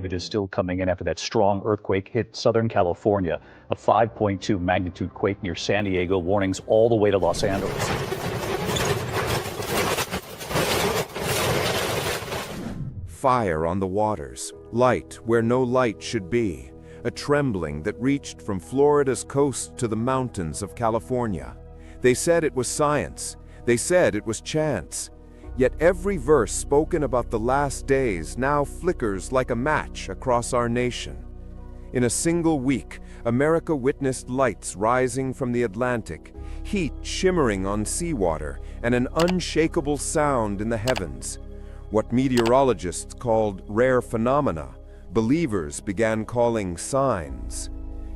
David, is still coming in after that strong earthquake hit Southern California. A 5.2 magnitude quake near San Diego, warnings all the way to Los Angeles. Fire on the waters, light where no light should be, a trembling that reached from Florida's coast to the mountains of California. They said it was science. They said it was chance. Yet every verse spoken about the last days now flickers like a match across our nation. In a single week, America witnessed lights rising from the Atlantic, heat shimmering on seawater, and an unshakable sound in the heavens. What meteorologists called rare phenomena, believers began calling signs.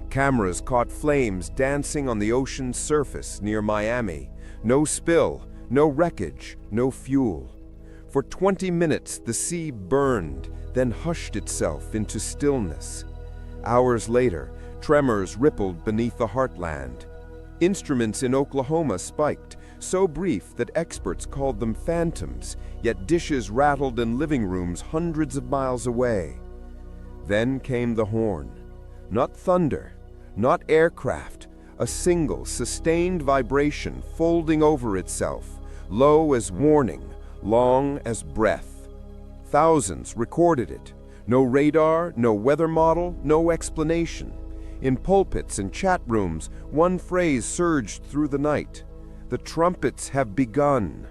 Cameras caught flames dancing on the ocean's surface near Miami. No spill, no wreckage, no fuel. For 20 minutes the sea burned, then hushed itself into stillness. Hours later, tremors rippled beneath the heartland. Instruments in Oklahoma spiked, so brief that experts called them phantoms, yet dishes rattled in living rooms hundreds of miles away. Then came the horn. Not thunder, not aircraft, a single, sustained vibration folding over itself, low as warning, long as breath. Thousands recorded it. No radar, no weather model, no explanation. In pulpits and chat rooms, one phrase surged through the night: "The trumpets have begun."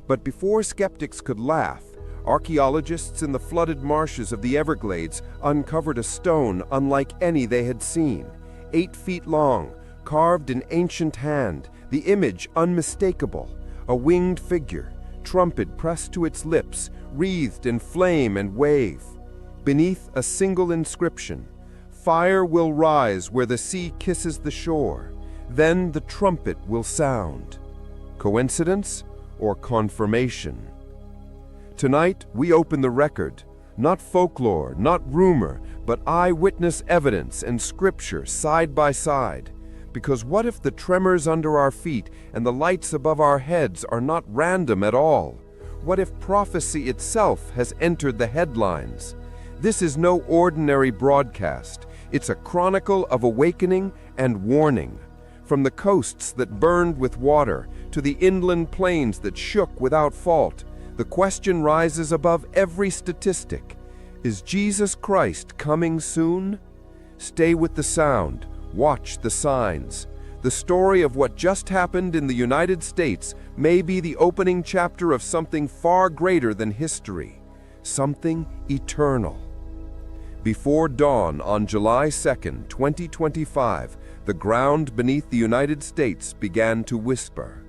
But before skeptics could laugh, archaeologists in the flooded marshes of the Everglades uncovered a stone unlike any they had seen, 8 feet long, carved in ancient hand, the image unmistakable, a winged figure, trumpet pressed to its lips, wreathed in flame and wave. Beneath a single inscription: "Fire will rise where the sea kisses the shore. Then the trumpet will sound." Coincidence or confirmation? Tonight, we open the record. Not folklore, not rumor, but eyewitness evidence and scripture side by side. Because what if the tremors under our feet and the lights above our heads are not random at all? What if prophecy itself has entered the headlines? This is no ordinary broadcast. It's a chronicle of awakening and warning. From the coasts that burned with water to the inland plains that shook without fault, the question rises above every statistic: is Jesus Christ coming soon? Stay with the sound, watch the signs. The story of what just happened in the United States may be the opening chapter of something far greater than history, something eternal. Before dawn on July 2nd, 2025, the ground beneath the United States began to whisper.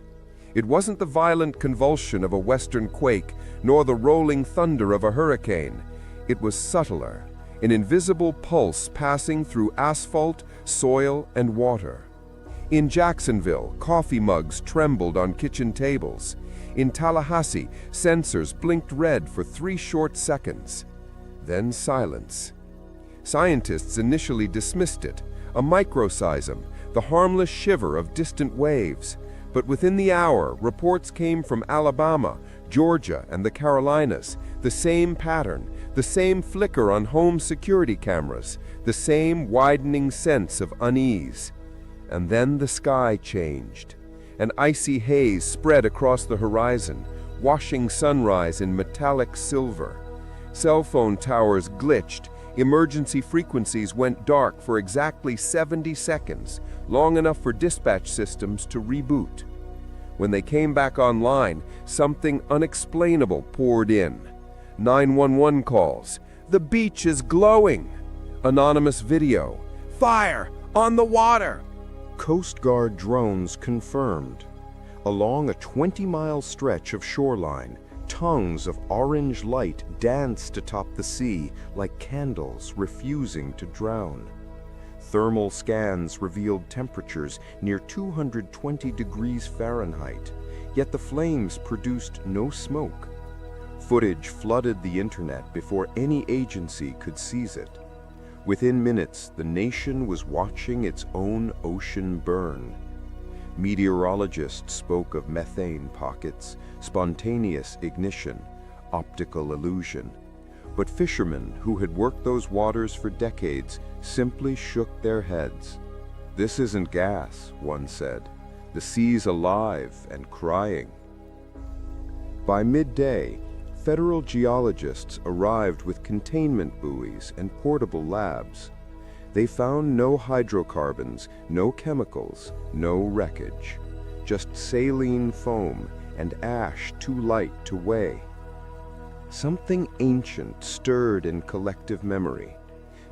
It wasn't the violent convulsion of a western quake, nor the rolling thunder of a hurricane. It was subtler, an invisible pulse passing through asphalt, soil, and water. In Jacksonville, coffee mugs trembled on kitchen tables. In Tallahassee, sensors blinked red for 3 short seconds. Then silence. Scientists initially dismissed it, a microseism, the harmless shiver of distant waves. But within the hour, reports came from Alabama, Georgia, and the Carolinas. The same pattern, the same flicker on home security cameras, the same widening sense of unease. And then the sky changed. An icy haze spread across the horizon, washing sunrise in metallic silver. Cell phone towers glitched. Emergency frequencies went dark for exactly 70 seconds, long enough for dispatch systems to reboot. When they came back online, something unexplainable poured in. 911 calls. "The beach is glowing." Anonymous video. "Fire! On the water!" Coast Guard drones confirmed. Along a 20-mile stretch of shoreline, tongues of orange light danced atop the sea like candles refusing to drown. Thermal scans revealed temperatures near 220 degrees Fahrenheit, yet the flames produced no smoke. Footage flooded the internet before any agency could seize it. Within minutes, the nation was watching its own ocean burn. Meteorologists spoke of methane pockets, spontaneous ignition, optical illusion. But fishermen who had worked those waters for decades simply shook their heads. "This isn't gas," one said. "The sea's alive and crying." By midday, federal geologists arrived with containment buoys and portable labs. They found no hydrocarbons, no chemicals, no wreckage. Just saline foam and ash too light to weigh. Something ancient stirred in collective memory.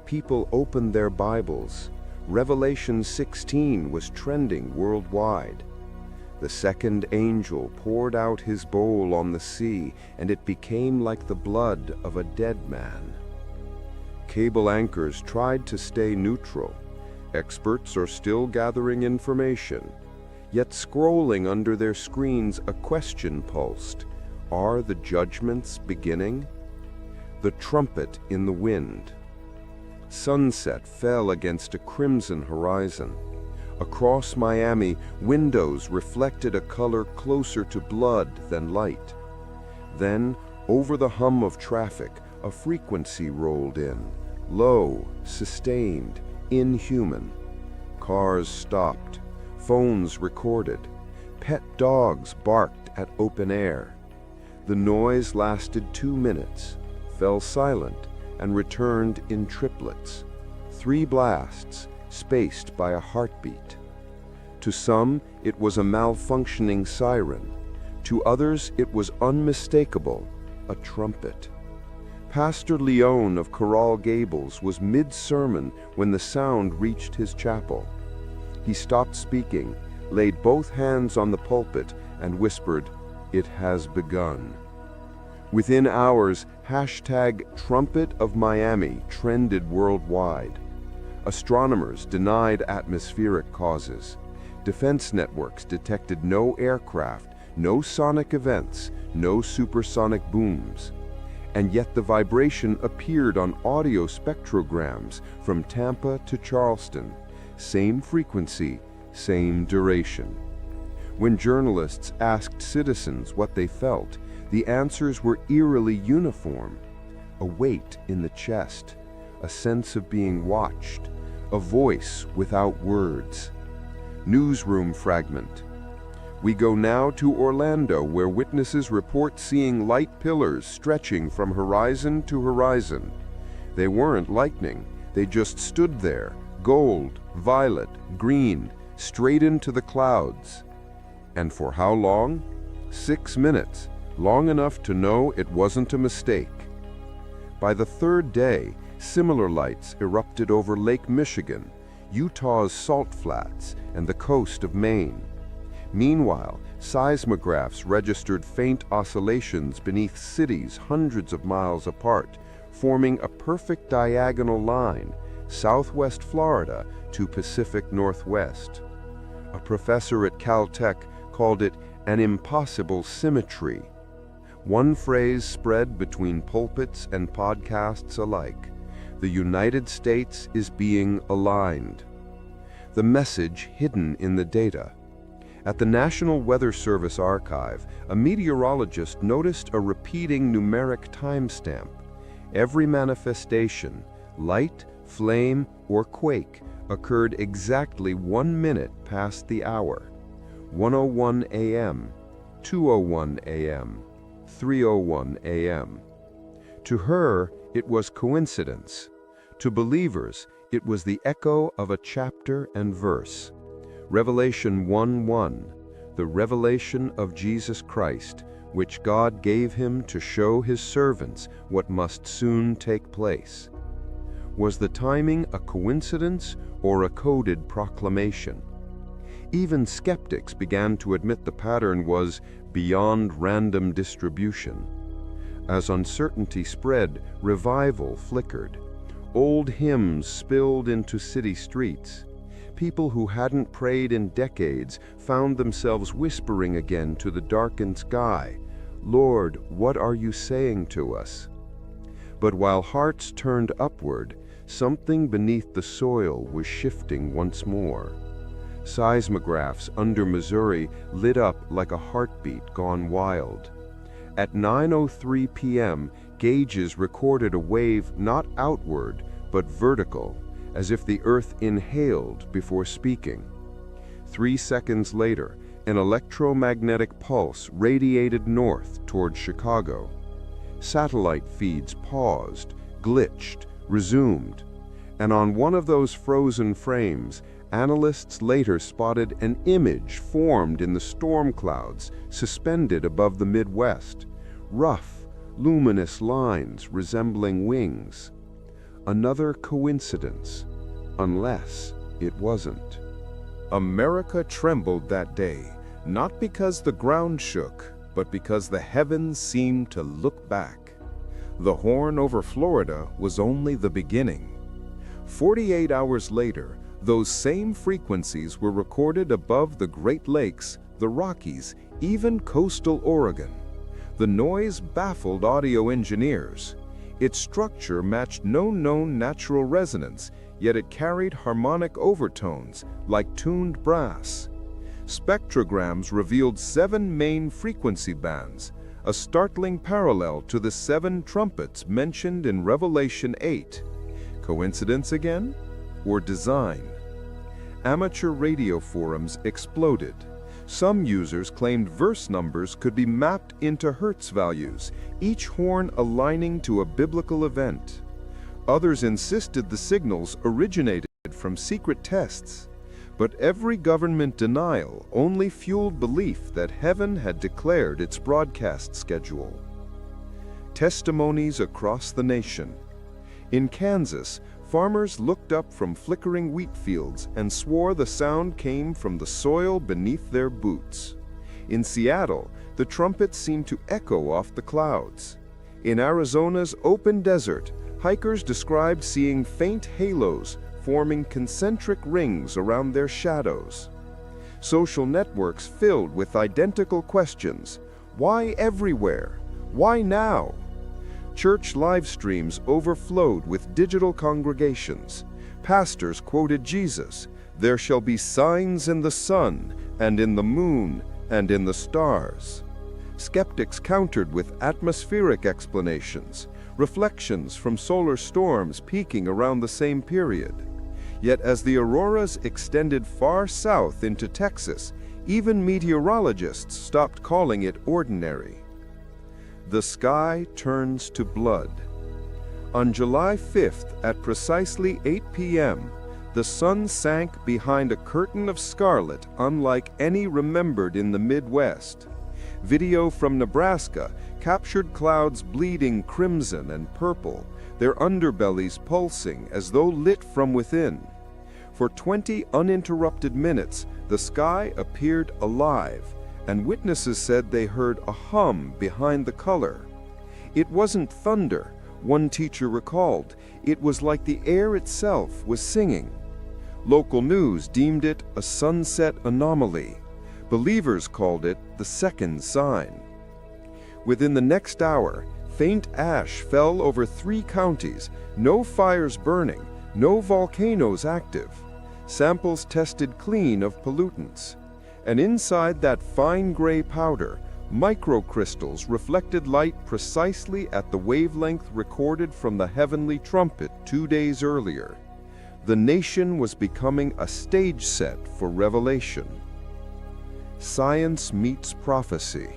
People opened their Bibles. Revelation 16 was trending worldwide. The second angel poured out his bowl on the sea, and it became like the blood of a dead man. Cable anchors tried to stay neutral. Experts are still gathering information. Yet scrolling under their screens, a question pulsed. Are the judgments beginning? The trumpet in the wind. Sunset fell against a crimson horizon. Across Miami, windows reflected a color closer to blood than light. Then, over the hum of traffic, a frequency rolled in. Low, sustained, inhuman. Cars stopped. Phones recorded. Pet dogs barked at open air. The noise lasted 2 minutes, fell silent, and returned in triplets. 3 blasts, spaced by a heartbeat. To some, it was a malfunctioning siren. To others, it was unmistakable, a trumpet. Pastor Leone of Coral Gables was mid-sermon when the sound reached his chapel. He stopped speaking, laid both hands on the pulpit, and whispered, "It has begun." Within hours, #Trumpet of Miami trended worldwide. Astronomers denied atmospheric causes. Defense networks detected no aircraft, no sonic events, no supersonic booms. And yet the vibration appeared on audio spectrograms from Tampa to Charleston. Same frequency, same duration. When journalists asked citizens what they felt, the answers were eerily uniform. A weight in the chest, a sense of being watched, a voice without words. Newsroom fragment. We go now to Orlando, where witnesses report seeing light pillars stretching from horizon to horizon. They weren't lightning, they just stood there, gold, violet, green, straight into the clouds. And for how long? 6 minutes, long enough to know it wasn't a mistake. By the 3rd day, similar lights erupted over Lake Michigan, Utah's Salt Flats, and the coast of Maine. Meanwhile, seismographs registered faint oscillations beneath cities hundreds of miles apart, forming a perfect diagonal line, southwest Florida to Pacific Northwest. A professor at Caltech called it an impossible symmetry. One phrase spread between pulpits and podcasts alike: the United States is being aligned. The message hidden in the data. At the National Weather Service archive, a meteorologist noticed a repeating numeric timestamp. Every manifestation, light, flame, or quake, occurred exactly 1 minute past the hour. 1:01 a.m., 2:01 a.m., 3:01 a.m. To her, it was coincidence. To believers, it was the echo of a chapter and verse. Revelation 1:1, the revelation of Jesus Christ, which God gave him to show his servants what must soon take place. Was the timing a coincidence or a coded proclamation? Even skeptics began to admit the pattern was beyond random distribution. As uncertainty spread, revival flickered. Old hymns spilled into city streets. People who hadn't prayed in decades found themselves whispering again to the darkened sky, "Lord, what are you saying to us?" But while hearts turned upward, something beneath the soil was shifting once more. Seismographs under Missouri lit up like a heartbeat gone wild. At 9:03 p.m., Gauges recorded a wave not outward, but vertical, as if the earth inhaled before speaking. 3 seconds later, an electromagnetic pulse radiated north toward Chicago. Satellite feeds paused, glitched, resumed, and on one of those frozen frames, analysts later spotted an image formed in the storm clouds suspended above the Midwest, rough, luminous lines resembling wings. Another coincidence, unless it wasn't. America trembled that day, not because the ground shook, but because the heavens seemed to look back. The horn over Florida was only the beginning. 48 hours later, those same frequencies were recorded above the Great Lakes, the Rockies, even coastal Oregon. The noise baffled audio engineers. Its structure matched no known natural resonance, yet it carried harmonic overtones like tuned brass. Spectrograms revealed 7 main frequency bands, a startling parallel to the 7 trumpets mentioned in Revelation 8. Coincidence again? Or design? Amateur radio forums exploded. Some users claimed verse numbers could be mapped into Hertz values, each horn aligning to a biblical event. Others insisted the signals originated from secret tests. But every government denial only fueled belief that heaven had declared its broadcast schedule. Testimonies across the nation. In Kansas, farmers looked up from flickering wheat fields and swore the sound came from the soil beneath their boots. In Seattle, the trumpets seemed to echo off the clouds. In Arizona's open desert, hikers described seeing faint halos forming concentric rings around their shadows. Social networks filled with identical questions. Why everywhere? Why now? Church live streams overflowed with digital congregations. Pastors quoted Jesus, "There shall be signs in the sun, and in the moon, and in the stars." Skeptics countered with atmospheric explanations, reflections from solar storms peaking around the same period. Yet as the auroras extended far south into Texas, even meteorologists stopped calling it ordinary. The sky turns to blood. On July 5th at precisely 8 p.m., the sun sank behind a curtain of scarlet unlike any remembered in the Midwest. Video from Nebraska captured clouds bleeding crimson and purple, their underbellies pulsing as though lit from within. For 20 uninterrupted minutes, the sky appeared alive, and witnesses said they heard a hum behind the color. It wasn't thunder, one teacher recalled. It was like the air itself was singing. Local news deemed it a sunset anomaly. Believers called it the second sign. Within the next hour, faint ash fell over 3 counties, no fires burning, no volcanoes active. Samples tested clean of pollutants. And inside that fine gray powder, microcrystals reflected light precisely at the wavelength recorded from the heavenly trumpet 2 days earlier. The nation was becoming a stage set for revelation. Science meets prophecy.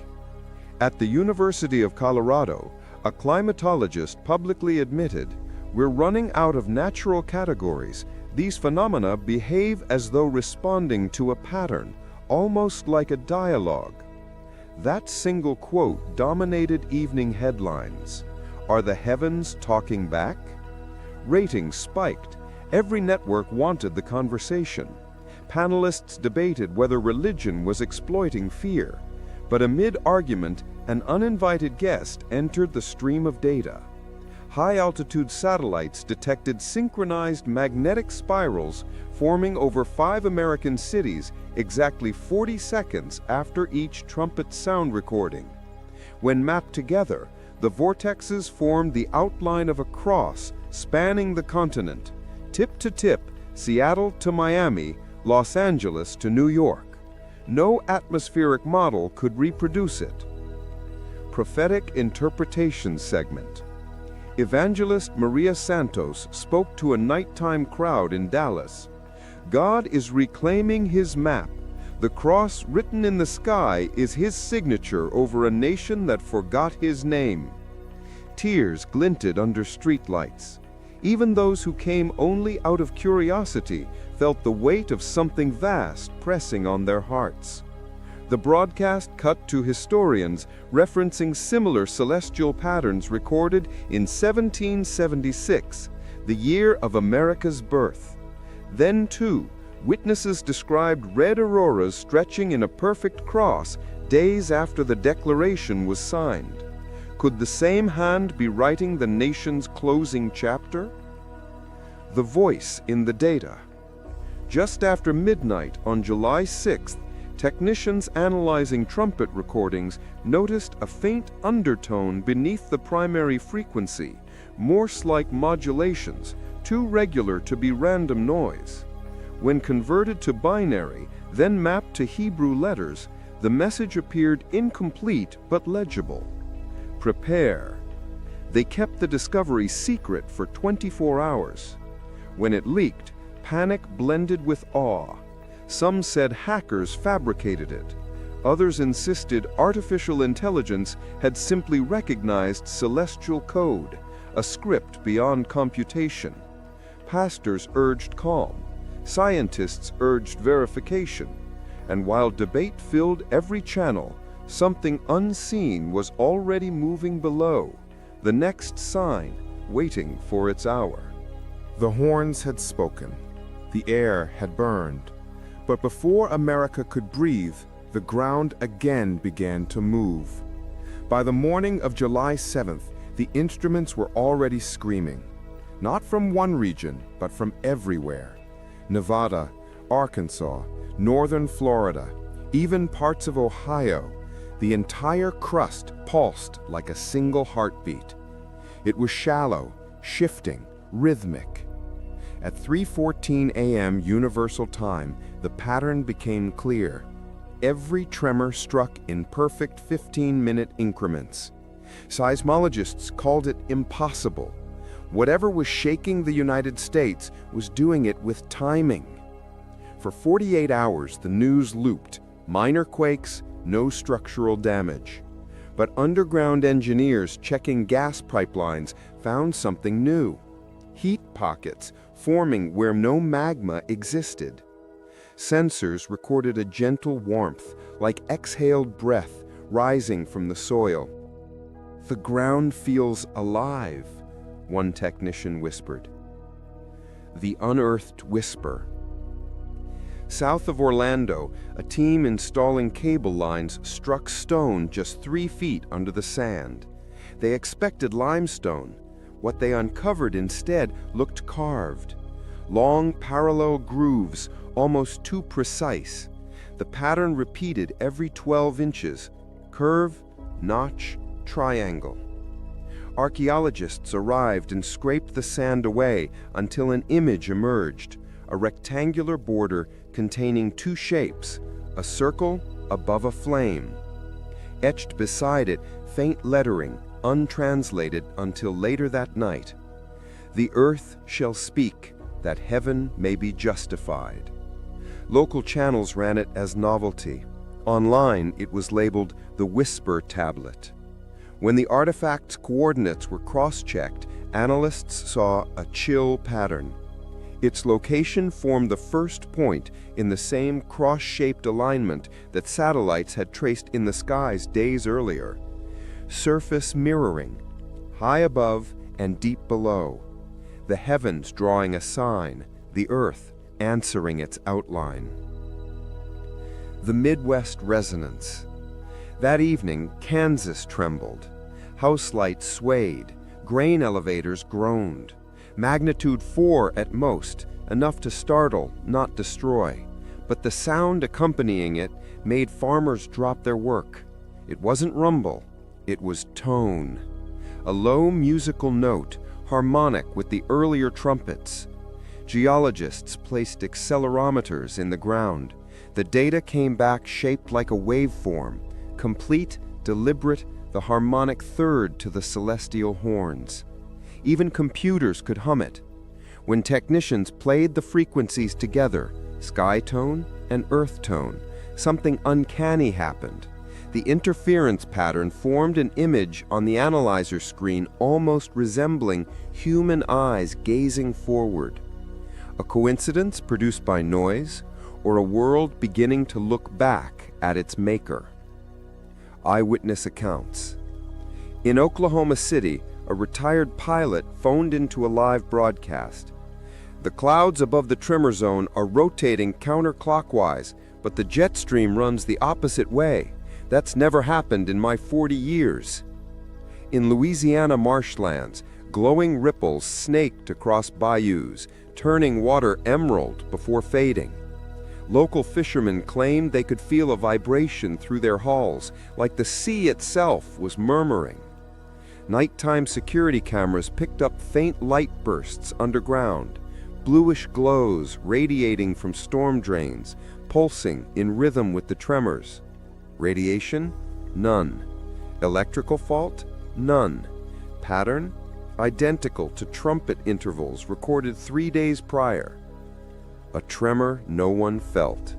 At the University of Colorado, a climatologist publicly admitted, "We're running out of natural categories. These phenomena behave as though responding to a pattern, almost like a dialogue." That single quote dominated evening headlines. Are the heavens talking back? Ratings spiked. Every network wanted the conversation. Panelists debated whether religion was exploiting fear. But amid argument, an uninvited guest entered the stream of data. High-altitude satellites detected synchronized magnetic spirals forming over 5 American cities exactly 40 seconds after each trumpet sound recording. When mapped together, the vortexes formed the outline of a cross spanning the continent, tip to tip, Seattle to Miami, Los Angeles to New York. No atmospheric model could reproduce it. Prophetic Interpretation Segment. evangelist Maria Santos spoke to a nighttime crowd in Dallas. God is reclaiming his map. The cross written in the sky is his signature over a nation that forgot his name. Tears glinted under streetlights. Even those who came only out of curiosity felt the weight of something vast pressing on their hearts. The broadcast cut to historians referencing similar celestial patterns recorded in 1776, the year of America's birth. Then, too, witnesses described red auroras stretching in a perfect cross days after the Declaration was signed. Could the same hand be writing the nation's closing chapter? The voice in the data. Just after midnight on July 6th, technicians analyzing trumpet recordings noticed a faint undertone beneath the primary frequency, Morse-like modulations, too regular to be random noise. When converted to binary, then mapped to Hebrew letters, the message appeared incomplete but legible. Prepare. They kept the discovery secret for 24 hours. When it leaked, panic blended with awe. Some said hackers fabricated it. Others insisted artificial intelligence had simply recognized celestial code, a script beyond computation. Pastors urged calm. Scientists urged verification. And while debate filled every channel, something unseen was already moving below, the next sign waiting for its hour. The horns had spoken. The air had burned. But before America could breathe, the ground again began to move. By the morning of July 7th, the instruments were already screaming. Not from one region, but from everywhere. Nevada, Arkansas, northern Florida, even parts of Ohio, the entire crust pulsed like a single heartbeat. It was shallow, shifting, rhythmic. At 3:14 a.m. Universal Time, the pattern became clear. Every tremor struck in perfect 15-minute increments. Seismologists called it impossible. Whatever was shaking the United States was doing it with timing. For 48 hours, the news looped. Minor quakes, no structural damage. But underground engineers checking gas pipelines found something new. Heat pockets forming where no magma existed. Sensors recorded a gentle warmth, like exhaled breath, rising from the soil. "The ground feels alive," one technician whispered. The unearthed whisper. South of Orlando, a team installing cable lines struck stone just 3 feet under the sand. They expected limestone. What they uncovered instead looked carved. Long parallel grooves, almost too precise. The pattern repeated every 12 inches. Curve, notch, triangle. Archaeologists arrived and scraped the sand away until an image emerged, a rectangular border containing 2 shapes, a circle above a flame. Etched beside it, faint lettering, untranslated until later that night. "The earth shall speak, that heaven may be justified." Local channels ran it as novelty. Online, it was labeled the Whisper Tablet. When the artifact's coordinates were cross-checked, analysts saw a chill pattern. Its location formed the first point in the same cross-shaped alignment that satellites had traced in the skies days earlier. Surface mirroring, high above and deep below. The heavens drawing a sign, the earth answering its outline. The Midwest resonance. That evening, Kansas trembled. House lights swayed. Grain elevators groaned. Magnitude 4 at most, enough to startle, not destroy. But the sound accompanying it made farmers drop their work. It wasn't rumble, it was tone. A low musical note, harmonic with the earlier trumpets. Geologists placed accelerometers in the ground. The data came back shaped like a waveform, complete, deliberate, the harmonic third to the celestial horns. Even computers could hum it. When technicians played the frequencies together, sky tone and earth tone, something uncanny happened. The interference pattern formed an image on the analyzer screen almost resembling human eyes gazing forward. A coincidence produced by noise, or a world beginning to look back at its maker? Eyewitness accounts. In Oklahoma City, a retired pilot phoned into a live broadcast. The clouds above the tremor zone are rotating counterclockwise, but the jet stream runs the opposite way. That's never happened in my 40 years. In Louisiana marshlands, glowing ripples snaked across bayous, turning water emerald before fading. Local fishermen claimed they could feel a vibration through their hulls, like the sea itself was murmuring. Nighttime security cameras picked up faint light bursts underground, bluish glows radiating from storm drains, pulsing in rhythm with the tremors. Radiation? None. Electrical fault? None. Pattern? Identical to trumpet intervals recorded 3 days prior. A tremor no one felt.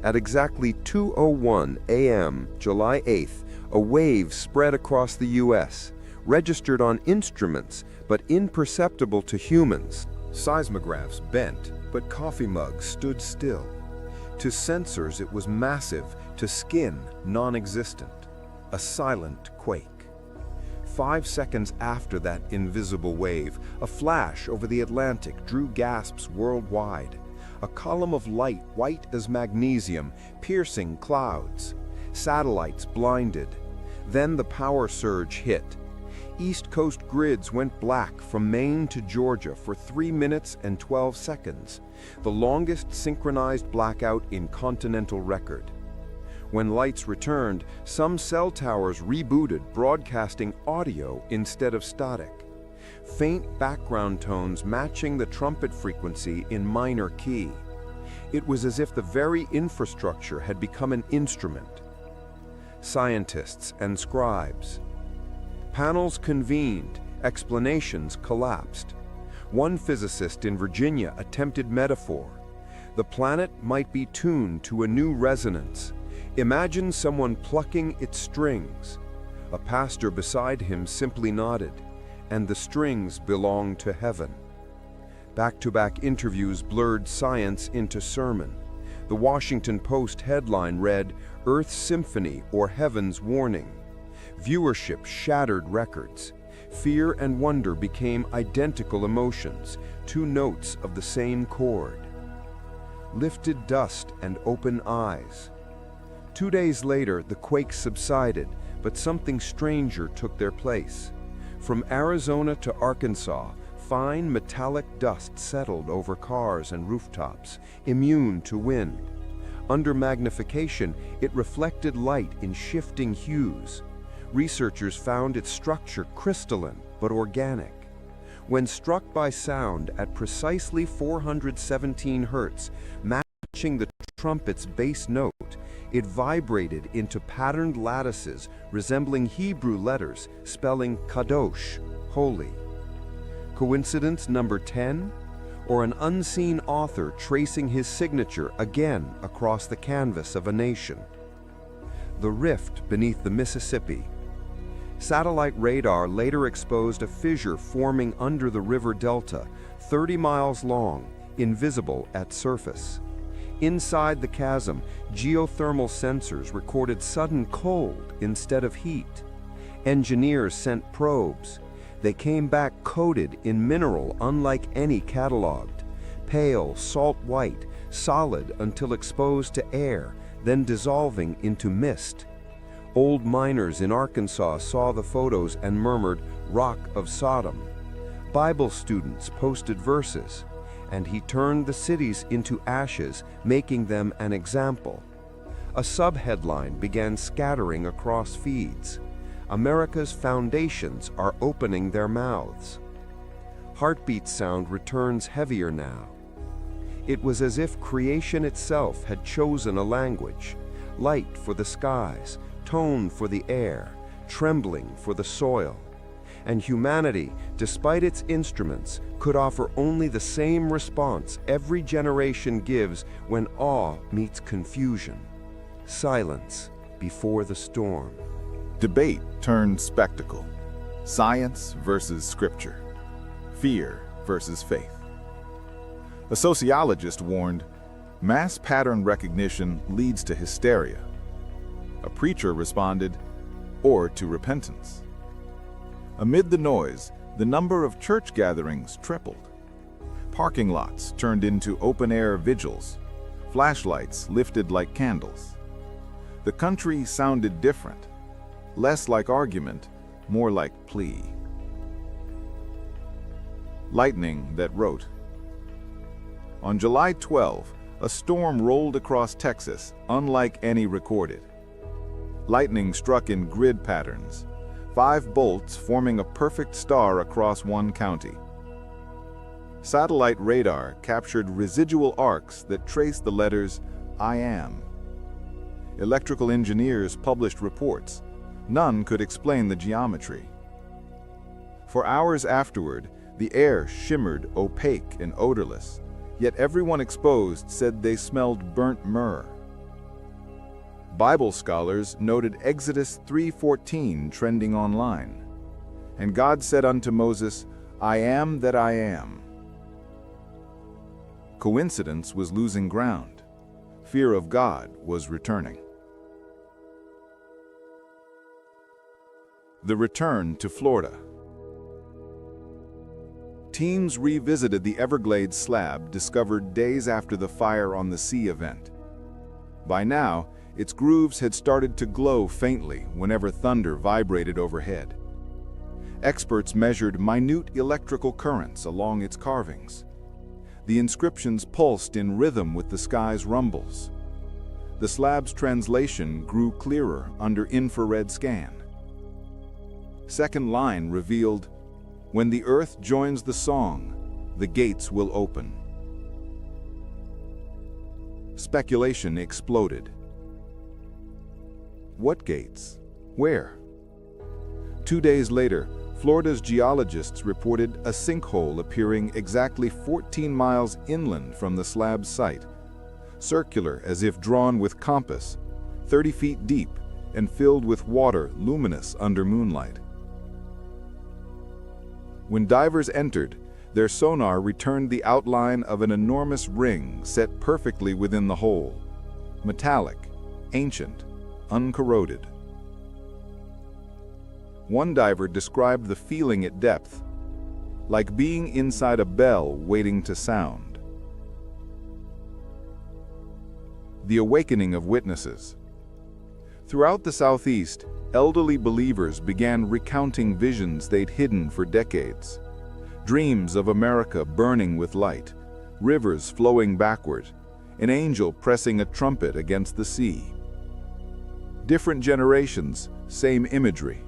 At exactly 2:01 a.m., July 8th, a wave spread across the U.S., registered on instruments but imperceptible to humans. Seismographs bent, but coffee mugs stood still. To sensors it was massive, to skin non-existent. A silent quake. 5 seconds after that invisible wave, a flash over the Atlantic drew gasps worldwide. A column of light white as magnesium, piercing clouds. Satellites blinded. Then the power surge hit. East Coast grids went black from Maine to Georgia for 3 minutes and 12 seconds, the longest synchronized blackout in continental record. When lights returned, some cell towers rebooted, broadcasting audio instead of static. Faint background tones matching the trumpet frequency in minor key. It was as if the very infrastructure had become an instrument. Scientists and scribes. Panels convened, explanations collapsed. One physicist in Virginia attempted metaphor. The planet might be tuned to a new resonance. Imagine someone plucking its strings. A pastor beside him simply nodded, and the strings belonged to heaven. Back-to-back interviews blurred science into sermon. The Washington Post headline read, "Earth's Symphony or Heaven's Warning." Viewership shattered records. Fear and wonder became identical emotions, 2 notes of the same chord. Lifted dust and open eyes. 2 days later, the quake subsided, but something stranger took their place. From Arizona to Arkansas, fine metallic dust settled over cars and rooftops, immune to wind. Under magnification, it reflected light in shifting hues. Researchers found its structure crystalline but organic. When struck by sound at precisely 417 Hz, matching the trumpet's bass note, it vibrated into patterned lattices resembling Hebrew letters spelling Kadosh, holy. Coincidence number 10? Or an unseen author tracing his signature again across the canvas of a nation? The rift beneath the Mississippi. Satellite radar later exposed a fissure forming under the river delta, 30 miles long, invisible at surface. Inside the chasm, geothermal sensors recorded sudden cold instead of heat. Engineers sent probes. They came back coated in mineral unlike any cataloged. Pale, salt white, solid until exposed to air, then dissolving into mist. Old miners in Arkansas saw the photos and murmured, "Rock of Sodom." Bible students posted verses, and he turned the cities into ashes, making them an example. A subheadline began scattering across feeds. America's foundations are opening their mouths. Heartbeat sound returns heavier now. It was as if creation itself had chosen a language, light for the skies, tone for the air, trembling for the soil. and humanity, despite its instruments, could offer only the same response every generation gives when awe meets confusion. Silence before the storm. Debate turned spectacle. Science versus scripture. Fear versus faith. A sociologist warned, mass pattern recognition leads to hysteria. A preacher responded, or to repentance. Amid the noise, the number of church gatherings tripled. Parking lots turned into open-air vigils. Flashlights lifted like candles. The country sounded different. Less like argument, more like plea. Lightning that wrote. On July 12, a storm rolled across Texas, unlike any recorded. Lightning struck in grid patterns, 5 bolts forming a perfect star across one county. Satellite radar captured residual arcs that traced the letters, "I am." Electrical engineers published reports. None could explain the geometry. For hours afterward, the air shimmered opaque and odorless, yet everyone exposed said they smelled burnt myrrh. Bible scholars noted Exodus 3:14 trending online. And God said unto Moses, "I am that I am." Coincidence was losing ground. Fear of God was returning. The return to Florida. Teams revisited the Everglades slab discovered days after the Fire on the Sea event. By now, its grooves had started to glow faintly whenever thunder vibrated overhead. Experts measured minute electrical currents along its carvings. The inscriptions pulsed in rhythm with the sky's rumbles. The slab's translation grew clearer under infrared scan. Second line revealed, "When the earth joins the song, the gates will open." Speculation exploded. What gates? Where? 2 days later, Florida's geologists reported a sinkhole appearing exactly 14 miles inland from the slab's site, circular as if drawn with compass, 30 feet deep and filled with water luminous under moonlight. When divers entered, their sonar returned the outline of an enormous ring set perfectly within the hole, metallic, ancient, uncorroded. One diver described the feeling at depth, like being inside a bell waiting to sound. The awakening of witnesses. Throughout the Southeast, elderly believers began recounting visions they'd hidden for decades. Dreams of America burning with light, rivers flowing backward, an angel pressing a trumpet against the sea. Different generations, same imagery.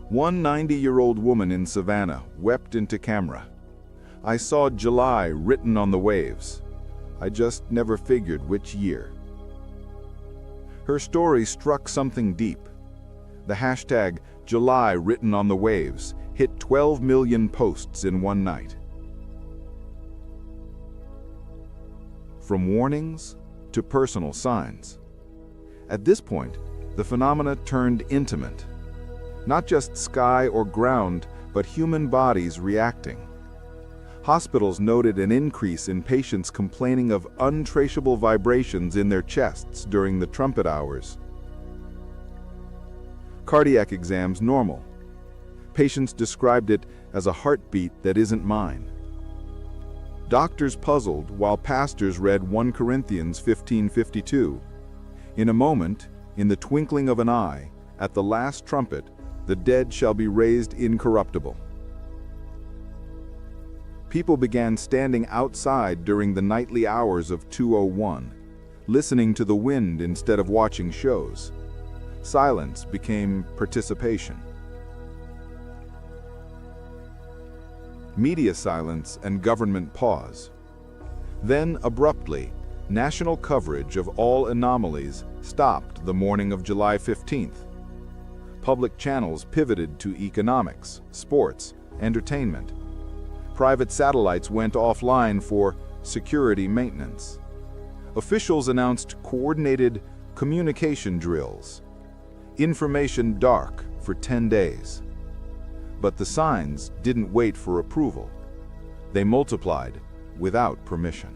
One 90-year-old woman in Savannah wept into camera. "I saw July written on the waves. I just never figured which year." Her story struck something deep. The hashtag July written on the waves hit 12 million posts in one night. From warnings to personal signs. At this point, the phenomena turned intimate. Not just sky or ground, but human bodies reacting. Hospitals noted an increase in patients complaining of untraceable vibrations in their chests during the trumpet hours. Cardiac exams normal. Patients described it as a heartbeat that isn't mine. Doctors puzzled while pastors read 1 Corinthians 15:52. In a moment, in the twinkling of an eye, at the last trumpet, the dead shall be raised incorruptible. People began standing outside during the nightly hours of 2:01, listening to the wind instead of watching shows. Silence became participation. Media silence and government pause. Then, abruptly, national coverage of all anomalies stopped the morning of July 15th. Public channels pivoted to economics, sports, entertainment. Private satellites went offline for security maintenance. Officials announced coordinated communication drills. Information dark for 10 days. But the signs didn't wait for approval. They multiplied without permission.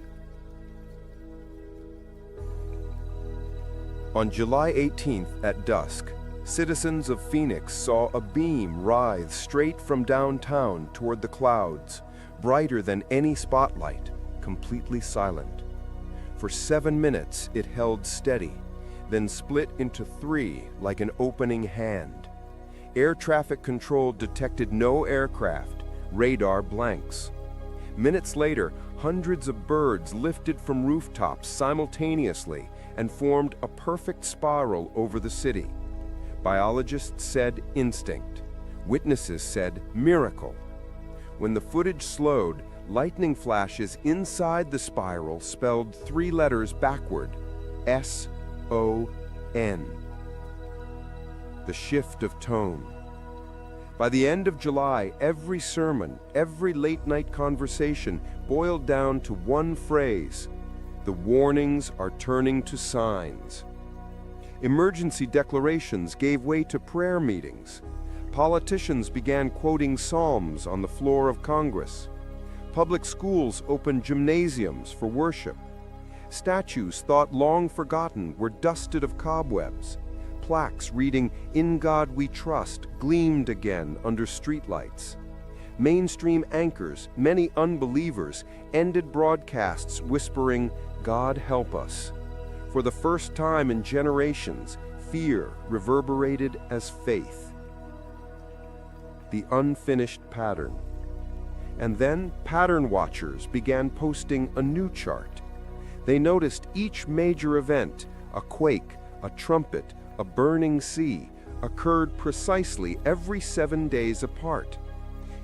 On July 18th at dusk, citizens of Phoenix saw a beam writhe straight from downtown toward the clouds, brighter than any spotlight, completely silent. For 7 minutes it held steady, then split into 3 like an opening hand. Air traffic control detected no aircraft, radar blanks. Minutes later, hundreds of birds lifted from rooftops simultaneously and formed a perfect spiral over the city. Biologists said instinct. Witnesses said miracle. When the footage slowed, lightning flashes inside the spiral spelled 3 letters backward, S-O-N. The shift of tone. By the end of July, every sermon, every late-night conversation boiled down to one phrase: the warnings are turning to signs. Emergency declarations gave way to prayer meetings. Politicians began quoting psalms on the floor of Congress. Public schools opened gymnasiums for worship. Statues thought long forgotten were dusted of cobwebs. Plaques reading "In God We Trust" gleamed again under streetlights. Mainstream anchors, many unbelievers, ended broadcasts whispering, "God help us." For the first time in generations, fear reverberated as faith. The unfinished pattern. And then pattern watchers began posting a new chart. They noticed each major event, a quake, a trumpet, a burning sea, occurred precisely every 7 days apart.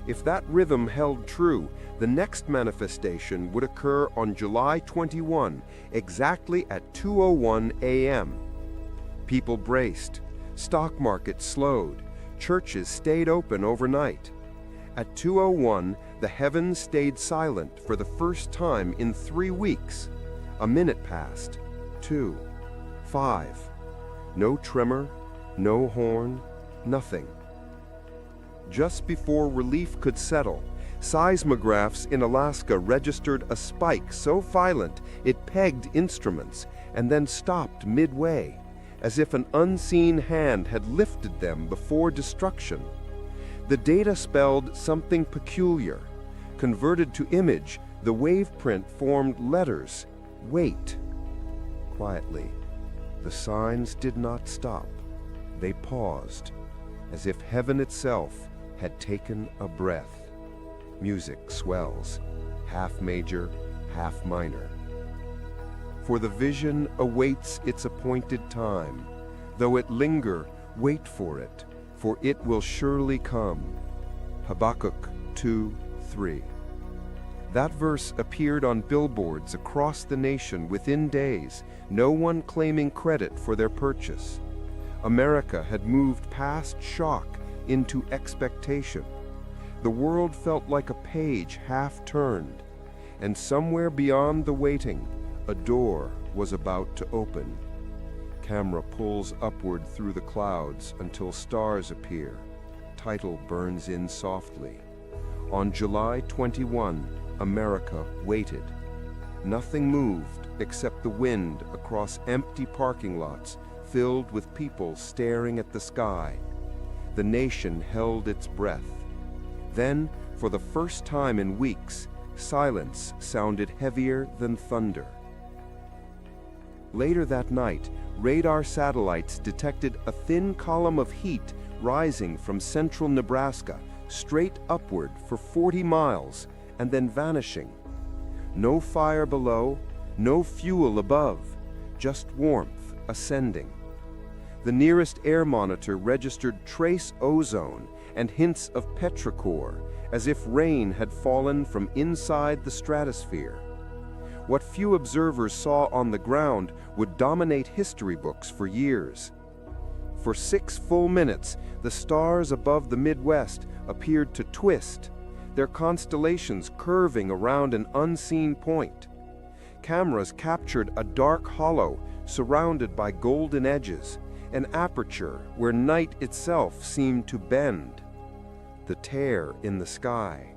If that rhythm held true, the next manifestation would occur on July 21, exactly at 2:01 a.m. People braced, stock markets slowed, churches stayed open overnight. At 2:01, the heavens stayed silent for the first time in 3 weeks. A minute passed, 2, 5. No tremor, no horn, nothing. Just before relief could settle, seismographs in Alaska registered a spike so violent it pegged instruments and then stopped midway, as if an unseen hand had lifted them before destruction. The data spelled something peculiar. Converted to image, the wave print formed letters, "Wait." Quietly, the signs did not stop. They paused, as if heaven itself had taken a breath. Music swells, half major, half minor. For the vision awaits its appointed time. Though it linger, wait for it will surely come. Habakkuk 2:3. That verse appeared on billboards across the nation within days, no one claiming credit for their purchase. America had moved past shock into expectation. The world felt like a page half turned, and somewhere beyond the waiting, a door was about to open. Camera pulls upward through the clouds until stars appear. Title burns in softly. On July 21, America waited. Nothing moved except the wind across empty parking lots filled with people staring at the sky. The nation held its breath. Then, for the first time in weeks, silence sounded heavier than thunder. Later that night, radar satellites detected a thin column of heat rising from central Nebraska, straight upward for 40 miles, and then vanishing. No fire below, no fuel above, just warmth ascending. The nearest air monitor registered trace ozone and hints of petrichor, as if rain had fallen from inside the stratosphere. What few observers saw on the ground would dominate history books for years. For 6 full minutes, the stars above the Midwest appeared to twist, their constellations curving around an unseen point. Cameras captured a dark hollow surrounded by golden edges, an aperture where night itself seemed to bend. The tear in the sky.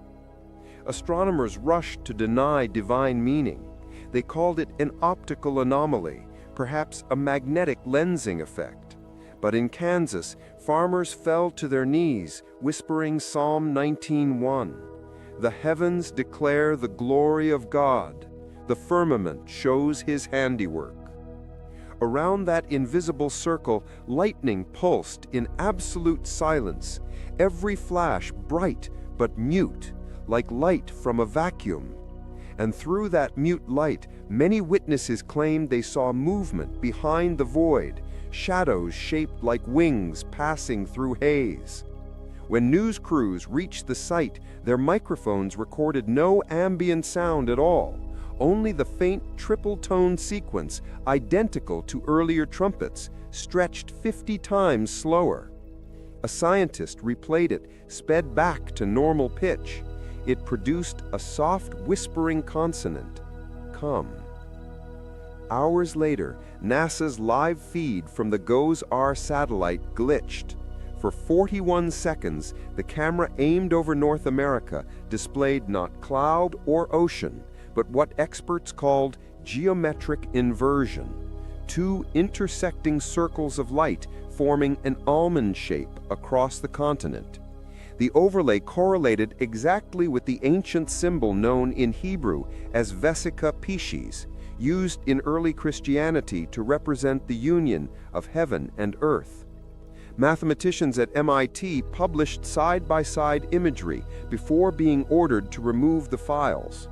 Astronomers rushed to deny divine meaning. They called it an optical anomaly, perhaps a magnetic lensing effect. But in Kansas, farmers fell to their knees, whispering Psalm 19:1. The heavens declare the glory of God. The firmament shows his handiwork. Around that invisible circle, lightning pulsed in absolute silence, every flash bright but mute, like light from a vacuum. And through that mute light, many witnesses claimed they saw movement behind the void, shadows shaped like wings passing through haze. When news crews reached the site, their microphones recorded no ambient sound at all, only the faint triple-tone sequence, identical to earlier trumpets, stretched 50 times slower. A scientist replayed it, sped back to normal pitch. It produced a soft whispering consonant, come. Hours later, NASA's live feed from the GOES-R satellite glitched. For 41 seconds, the camera aimed over North America displayed not cloud or ocean, but what experts called geometric inversion, 2 intersecting circles of light forming an almond shape across the continent. The overlay correlated exactly with the ancient symbol known in Hebrew as Vesica Piscis, used in early Christianity to represent the union of heaven and earth. Mathematicians at MIT published side-by-side imagery before being ordered to remove the files.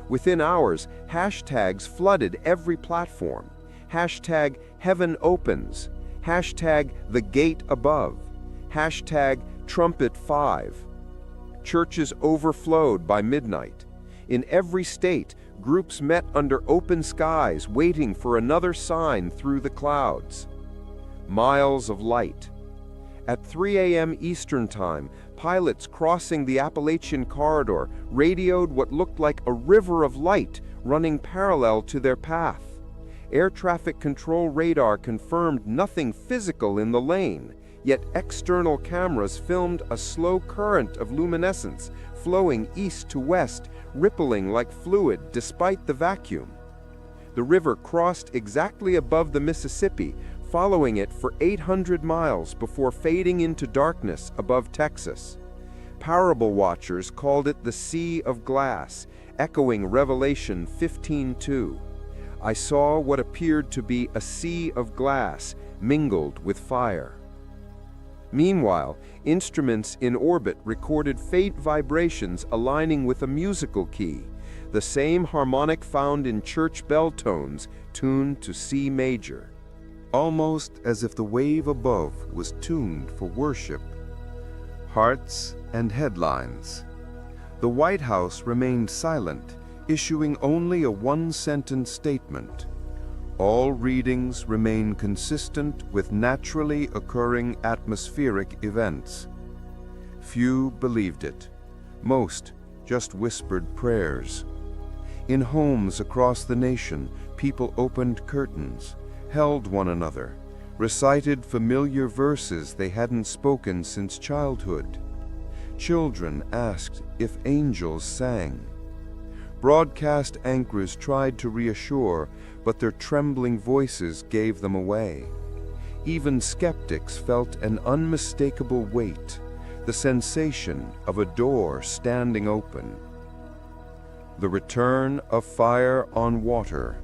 Within hours, hashtags flooded every platform. Hashtag heaven opens. Hashtag the gate above. Hashtag Trumpet 5. Churches overflowed by midnight. In every state, groups met under open skies waiting for another sign through the clouds. Miles of light. At 3 a.m. Eastern Time, pilots crossing the Appalachian Corridor radioed what looked like a river of light running parallel to their path. Air traffic control radar confirmed nothing physical in the lane, yet external cameras filmed a slow current of luminescence flowing east to west, rippling like fluid despite the vacuum. The river crossed exactly above the Mississippi, following it for 800 miles before fading into darkness above Texas. Parable watchers called it the Sea of Glass, echoing Revelation 15:2. I saw what appeared to be a sea of glass mingled with fire. Meanwhile, instruments in orbit recorded faint vibrations aligning with a musical key, the same harmonic found in church bell tones tuned to C major. Almost as if the wave above was tuned for worship. Hearts and headlines. The White House remained silent, issuing only a one-sentence statement. All readings remain consistent with naturally occurring atmospheric events. Few believed it. Most just whispered prayers. In homes across the nation, people opened curtains, held one another, recited familiar verses they hadn't spoken since childhood. Children asked if angels sang. Broadcast anchors tried to reassure, but their trembling voices gave them away. Even skeptics felt an unmistakable weight, the sensation of a door standing open. The return of fire on water.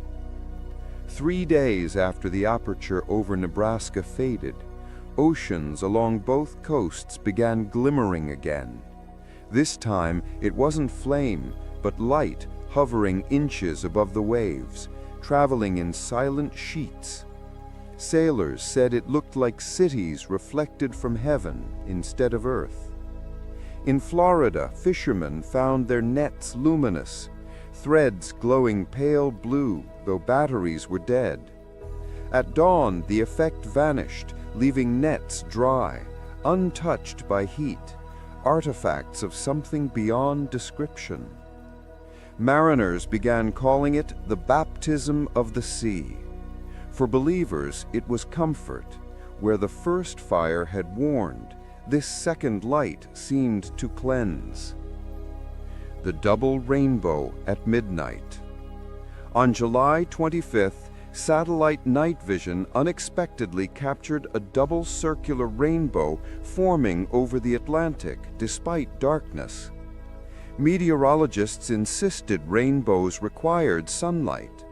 3 days after the aperture over Nebraska faded, oceans along both coasts began glimmering again. This time it wasn't flame, but light hovering inches above the waves, traveling in silent sheets. Sailors said it looked like cities reflected from heaven instead of earth. In Florida, fishermen found their nets luminous, threads glowing pale blue, though batteries were dead. At dawn, the effect vanished, leaving nets dry, untouched by heat, artifacts of something beyond description. Mariners began calling it the baptism of the sea. For believers, it was comfort. Where the first fire had warned, this second light seemed to cleanse. The double rainbow at midnight. On July 25th, satellite night vision unexpectedly captured a double circular rainbow forming over the Atlantic despite darkness. Meteorologists insisted rainbows required sunlight,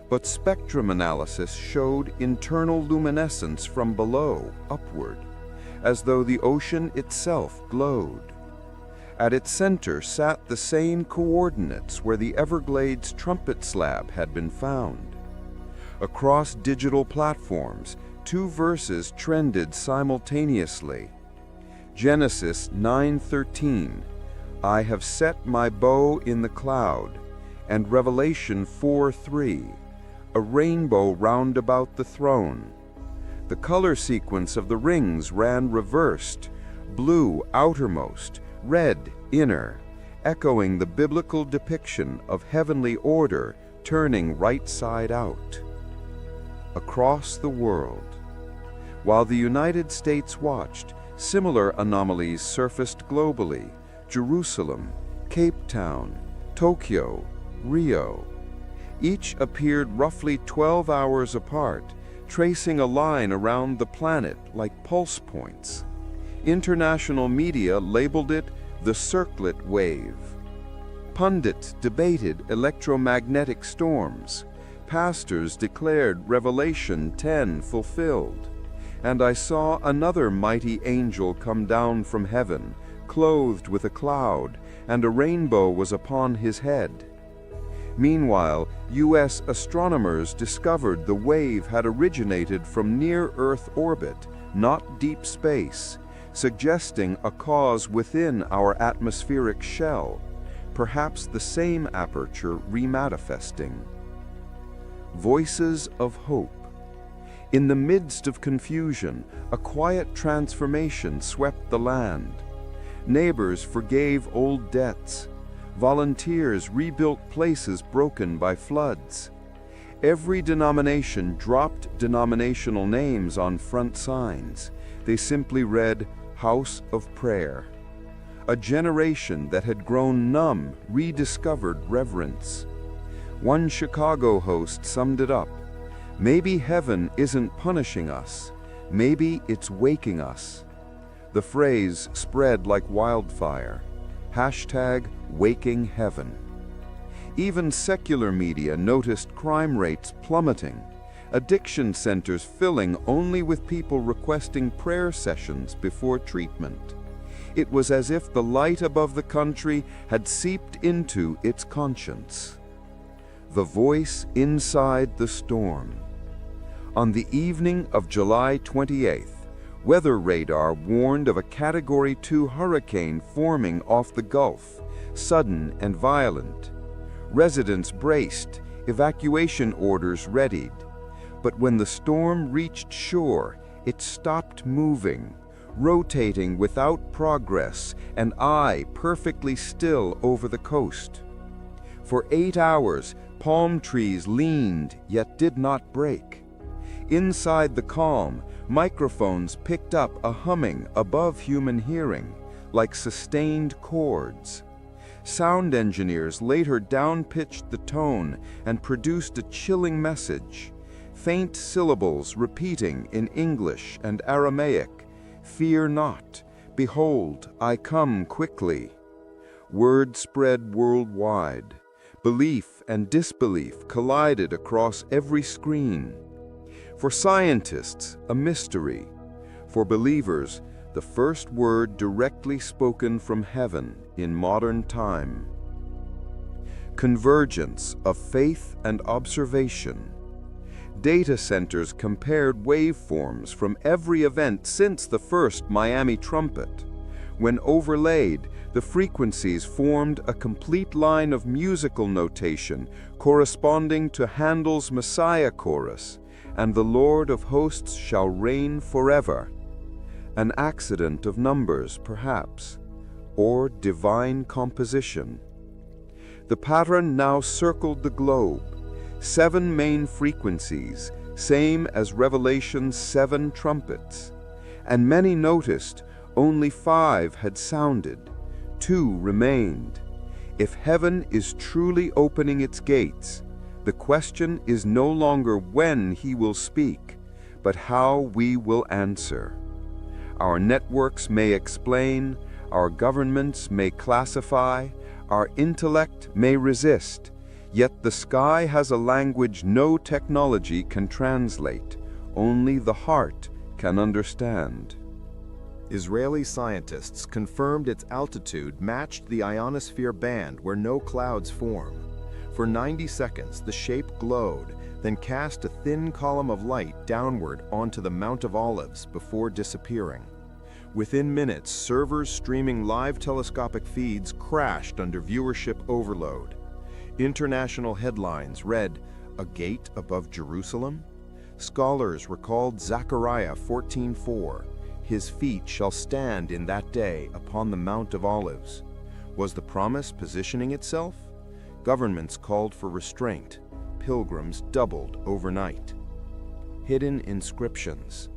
but spectrum analysis showed internal luminescence from below upward, as though the ocean itself glowed. At its center sat the same coordinates where the Everglades Trumpet slab had been found. Across digital platforms, two verses trended simultaneously. Genesis 9:13, "I have set my bow in the cloud," and Revelation 4:3, "A rainbow round about the throne." The color sequence of the rings ran reversed, blue outermost, red inner, echoing the biblical depiction of heavenly order turning right side out. Across the world. While the United States watched, similar anomalies surfaced globally: Jerusalem, Cape Town, Tokyo, Rio. Each appeared roughly 12 hours apart, tracing a line around the planet like pulse points. International media labeled it the circlet wave. Pundits debated electromagnetic storms. Pastors declared Revelation 10 fulfilled. And I saw another mighty angel come down from heaven, clothed with a cloud, and a rainbow was upon his head. Meanwhile, U.S. astronomers discovered the wave had originated from near-Earth orbit, not deep space, suggesting a cause within our atmospheric shell, perhaps the same aperture remanifesting. Voices of hope. In the midst of confusion, a quiet transformation swept the land. Neighbors forgave old debts. Volunteers rebuilt places broken by floods. Every denomination dropped denominational names on front signs. They simply read, "House of Prayer." A generation that had grown numb rediscovered reverence. One Chicago host summed it up: "Maybe heaven isn't punishing us. Maybe it's waking us." The phrase spread like wildfire. #WakingHeaven. Even secular media noticed crime rates plummeting, addiction centers filling only with people requesting prayer sessions before treatment. It was as if the light above the country had seeped into its conscience. The voice inside the storm. On the evening of July 28th, weather radar warned of a Category 2 hurricane forming off the Gulf, sudden and violent. Residents braced, evacuation orders readied. But when the storm reached shore, it stopped moving, rotating without progress, an eye perfectly still over the coast. For 8 hours, palm trees leaned yet did not break. Inside the calm, microphones picked up a humming above human hearing, like sustained chords. Sound engineers later down-pitched the tone and produced a chilling message. Faint syllables repeating in English and Aramaic, "Fear not, behold, I come quickly." Word spread worldwide. Belief and disbelief collided across every screen. For scientists, a mystery. For believers, the first word directly spoken from heaven in modern time. Convergence of faith and observation. Data centers compared waveforms from every event since the first Miami Trumpet. When overlaid, the frequencies formed a complete line of musical notation corresponding to Handel's Messiah chorus, and the Lord of hosts shall reign forever. An accident of numbers, perhaps, or divine composition. The pattern now circled the globe. 7 main frequencies, same as Revelation's 7 trumpets. And many noticed only 5 had sounded, 2 remained. If heaven is truly opening its gates, the question is no longer when he will speak, but how we will answer. Our networks may explain, our governments may classify, our intellect may resist, yet the sky has a language no technology can translate, only the heart can understand. Israeli scientists confirmed its altitude matched the ionosphere band where no clouds form. For 90 seconds, the shape glowed, then cast a thin column of light downward onto the Mount of Olives before disappearing. Within minutes, servers streaming live telescopic feeds crashed under viewership overload. International headlines read, "A gate above Jerusalem?" Scholars recalled Zechariah 14:4, "His feet shall stand in that day upon the Mount of Olives." Was the promise positioning itself? Governments called for restraint. Pilgrims doubled overnight. Hidden inscriptions.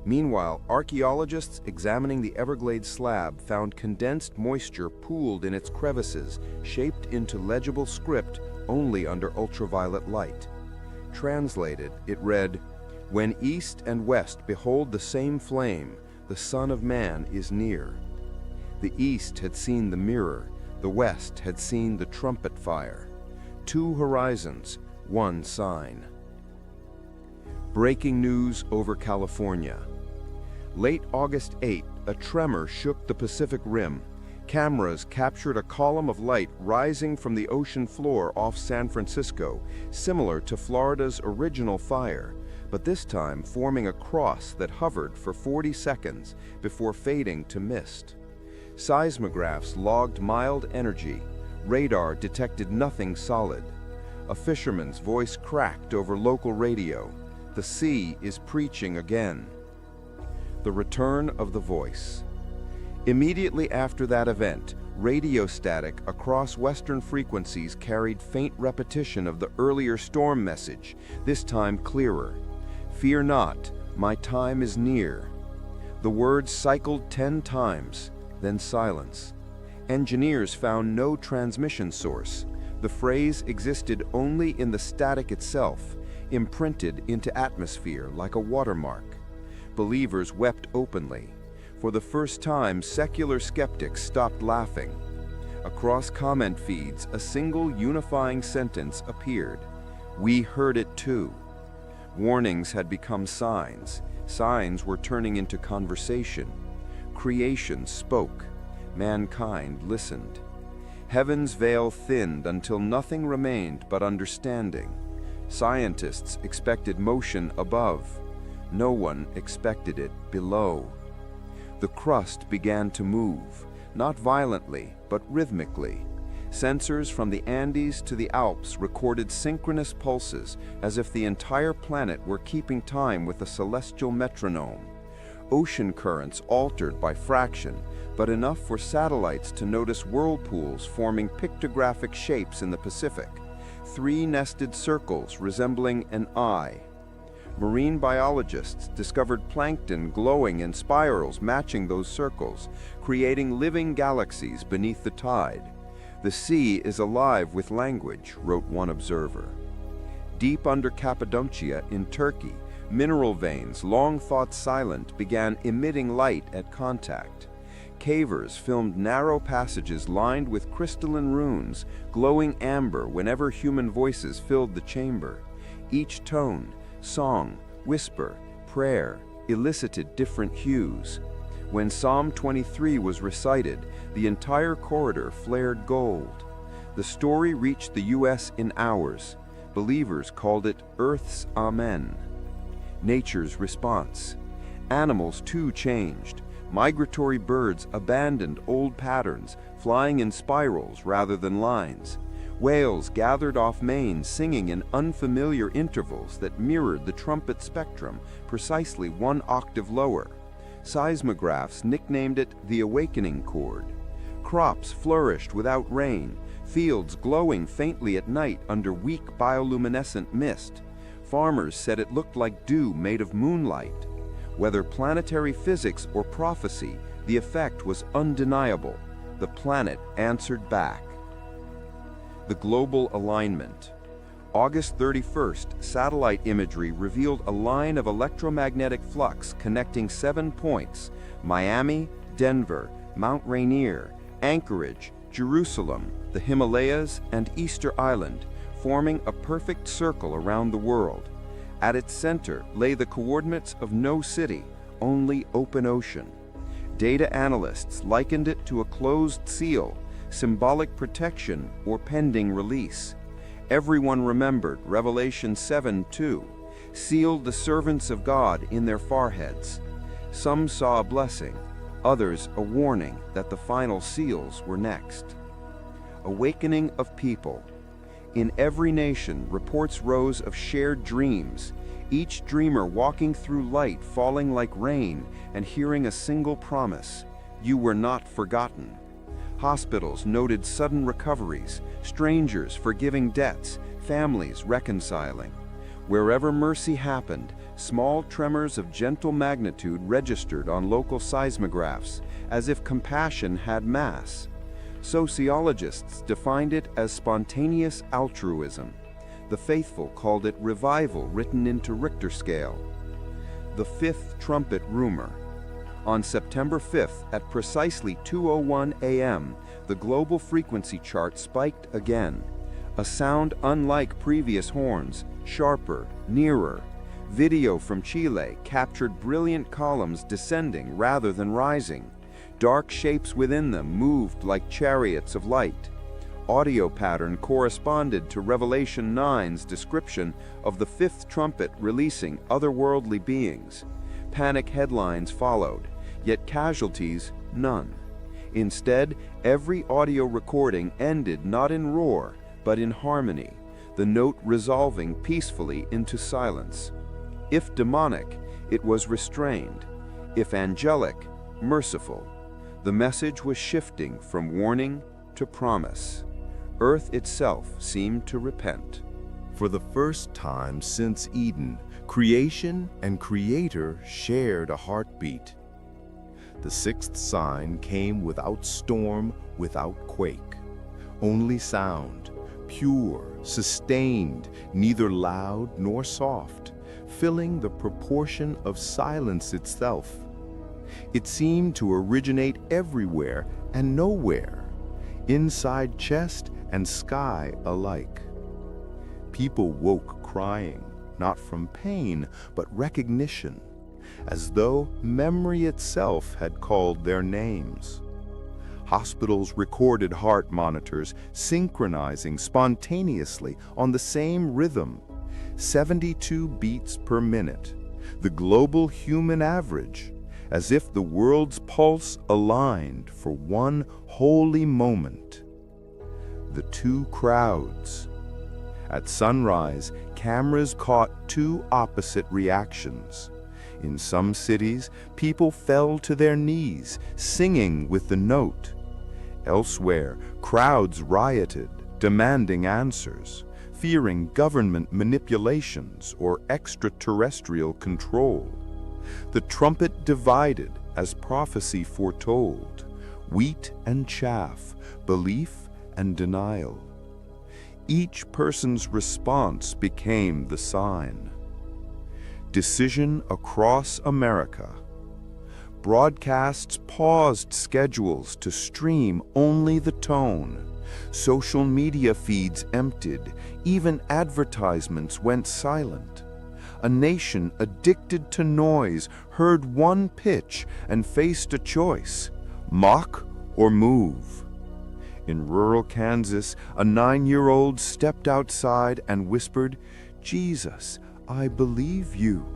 Meanwhile, archaeologists examining the Everglades slab found condensed moisture pooled in its crevices, shaped into legible script only under ultraviolet light. Translated, it read, "When east and west behold the same flame, the Son of Man is near." The east had seen the mirror, the west had seen the trumpet fire. 2 horizons, 1 sign. Breaking news over California. Late August 8, a tremor shook the Pacific Rim. Cameras captured a column of light rising from the ocean floor off San Francisco, similar to Florida's original fire, but this time forming a cross that hovered for 40 seconds before fading to mist. Seismographs logged mild energy. Radar detected nothing solid. A fisherman's voice cracked over local radio. The sea is preaching again. The return of the voice. Immediately after that event, radio static across Western frequencies carried faint repetition of the earlier storm message, this time clearer. "Fear not, my time is near." The words cycled 10 times, then silence. Engineers found no transmission source. The phrase existed only in the static itself, imprinted into atmosphere like a watermark. Believers wept openly. For the first time, secular skeptics stopped laughing. Across comment feeds, a single unifying sentence appeared. "We heard it too." Warnings had become signs. Signs were turning into conversation. Creation spoke. Mankind listened. Heaven's veil thinned until nothing remained but understanding. Scientists expected motion above. No one expected it below. The crust began to move, not violently, but rhythmically. Sensors from the Andes to the Alps recorded synchronous pulses, as if the entire planet were keeping time with a celestial metronome. Ocean currents altered by fraction, but enough for satellites to notice whirlpools forming pictographic shapes in the Pacific, 3 nested circles resembling an eye. Marine biologists discovered plankton glowing in spirals matching those circles, creating living galaxies beneath the tide. "The sea is alive with language," wrote one observer. Deep under Cappadocia in Turkey, mineral veins, long thought silent, began emitting light at contact. Cavers filmed narrow passages lined with crystalline runes, glowing amber whenever human voices filled the chamber. Each tone, song, whisper, prayer, elicited different hues. When Psalm 23 was recited, the entire corridor flared gold. The story reached the U.S. in hours. Believers called it Earth's Amen. Nature's response. Animals too changed. Migratory birds abandoned old patterns, flying in spirals rather than lines. Whales gathered off Maine singing in unfamiliar intervals that mirrored the trumpet spectrum, precisely 1 octave lower. Seismographs nicknamed it the awakening chord. Crops flourished without rain, fields glowing faintly at night under weak bioluminescent mist. Farmers said it looked like dew made of moonlight. Whether planetary physics or prophecy, the effect was undeniable. The planet answered back. The global alignment. August 31st, satellite imagery revealed a line of electromagnetic flux connecting 7 points: Miami, Denver, Mount Rainier, Anchorage, Jerusalem, the Himalayas, and Easter Island, forming a perfect circle around the world. At its center lay the coordinates of no city, only open ocean. Data analysts likened it to a closed seal, symbolic protection or pending release. Everyone remembered Revelation 7:2, sealed the servants of God in their foreheads. Some saw a blessing, others a warning that the final seals were next. Awakening of people. In every nation, reports rose of shared dreams, each dreamer walking through light falling like rain and hearing a single promise: you were not forgotten. Hospitals noted sudden recoveries, strangers forgiving debts, families reconciling. Wherever mercy happened, small tremors of gentle magnitude registered on local seismographs, as if compassion had mass. Sociologists defined it as spontaneous altruism. The faithful called it revival written into Richter scale. The fifth trumpet rumor. On September 5th at precisely 2:01 a.m., the global frequency chart spiked again. A sound unlike previous horns, sharper, nearer. Video from Chile captured brilliant columns descending rather than rising. Dark shapes within them moved like chariots of light. Audio pattern corresponded to Revelation 9's description of the fifth trumpet releasing otherworldly beings. Panic headlines followed, yet casualties none. Instead, every audio recording ended not in roar, but in harmony, the note resolving peacefully into silence. If demonic, it was restrained. If angelic, merciful. The message was shifting from warning to promise. Earth itself seemed to repent. For the first time since Eden, creation and Creator shared a heartbeat. The sixth sign came without storm, without quake. Only sound, pure, sustained, neither loud nor soft, filling the proportion of silence itself. It seemed to originate everywhere and nowhere, inside chest and sky alike. People woke crying, not from pain, but recognition, as though memory itself had called their names. Hospitals recorded heart monitors synchronizing spontaneously on the same rhythm, 72 beats per minute, the global human average, as if the world's pulse aligned for one holy moment. The two crowds. At sunrise, cameras caught two opposite reactions. In some cities, people fell to their knees, singing with the note. Elsewhere, crowds rioted, demanding answers, fearing government manipulations or extraterrestrial control. The trumpet divided as prophecy foretold, wheat and chaff, belief and denial. Each person's response became the sign. Decision across America. Broadcasts paused schedules to stream only the tone. Social media feeds emptied, even advertisements went silent. A nation addicted to noise heard one pitch and faced a choice: mock or move. In rural Kansas, a 9-year-old stepped outside and whispered, "Jesus, I believe you."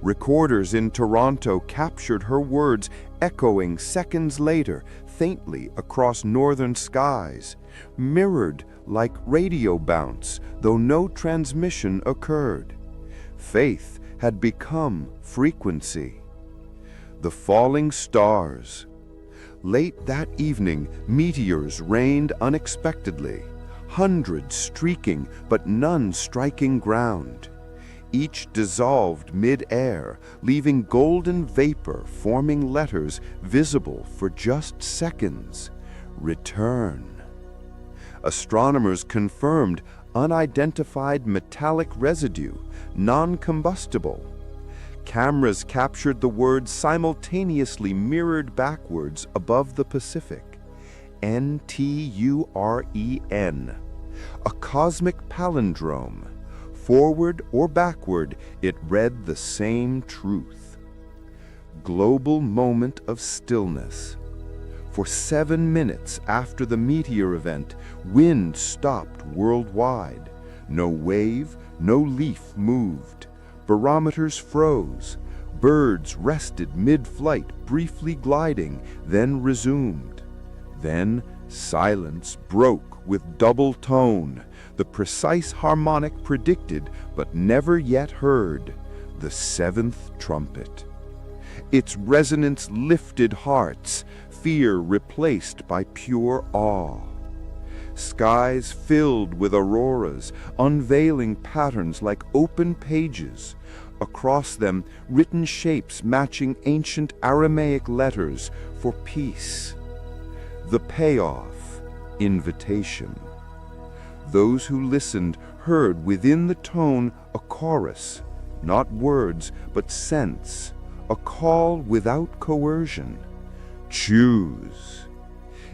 Recorders in Toronto captured her words echoing seconds later, faintly across northern skies, mirrored like radio bounce, though no transmission occurred. Faith had become frequency. The falling stars. Late that evening, meteors rained unexpectedly, hundreds streaking, but none striking ground. Each dissolved mid-air, leaving golden vapor forming letters visible for just seconds. Return. Astronomers confirmed unidentified metallic residue, non-combustible. Cameras captured the words simultaneously mirrored backwards above the Pacific. NTUREN. A cosmic palindrome. Forward or backward, it read the same truth. Global moment of stillness. For 7 minutes after the meteor event, wind stopped worldwide. No wave, no leaf moved. Barometers froze. Birds rested mid-flight, briefly gliding, then resumed. Then silence broke with double tone, the precise harmonic predicted but never yet heard, the seventh trumpet. Its resonance lifted hearts, fear replaced by pure awe. Skies filled with auroras, unveiling patterns like open pages. Across them, written shapes matching ancient Aramaic letters for peace. The payoff, invitation. Those who listened heard within the tone a chorus, not words, but sense, a call without coercion. Choose.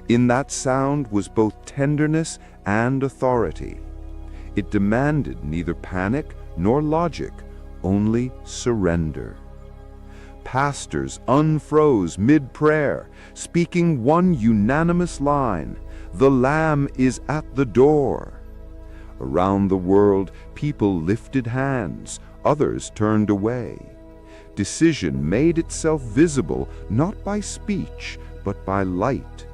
In that sound was both tenderness and authority. It demanded neither panic nor logic, only surrender. Pastors unfroze mid-prayer, speaking one unanimous line, "The Lamb is at the door." Around the world, people lifted hands, others turned away. Decision made itself visible not by speech, but by light.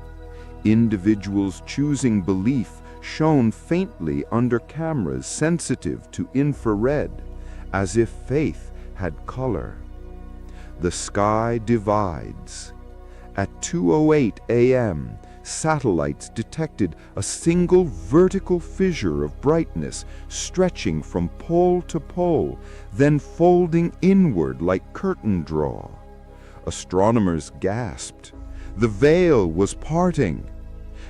Individuals choosing belief shone faintly under cameras sensitive to infrared, as if faith had color. The sky divides. At 2:08 a.m., satellites detected a single vertical fissure of brightness stretching from pole to pole, then folding inward like curtain draw. Astronomers gasped. The veil was parting.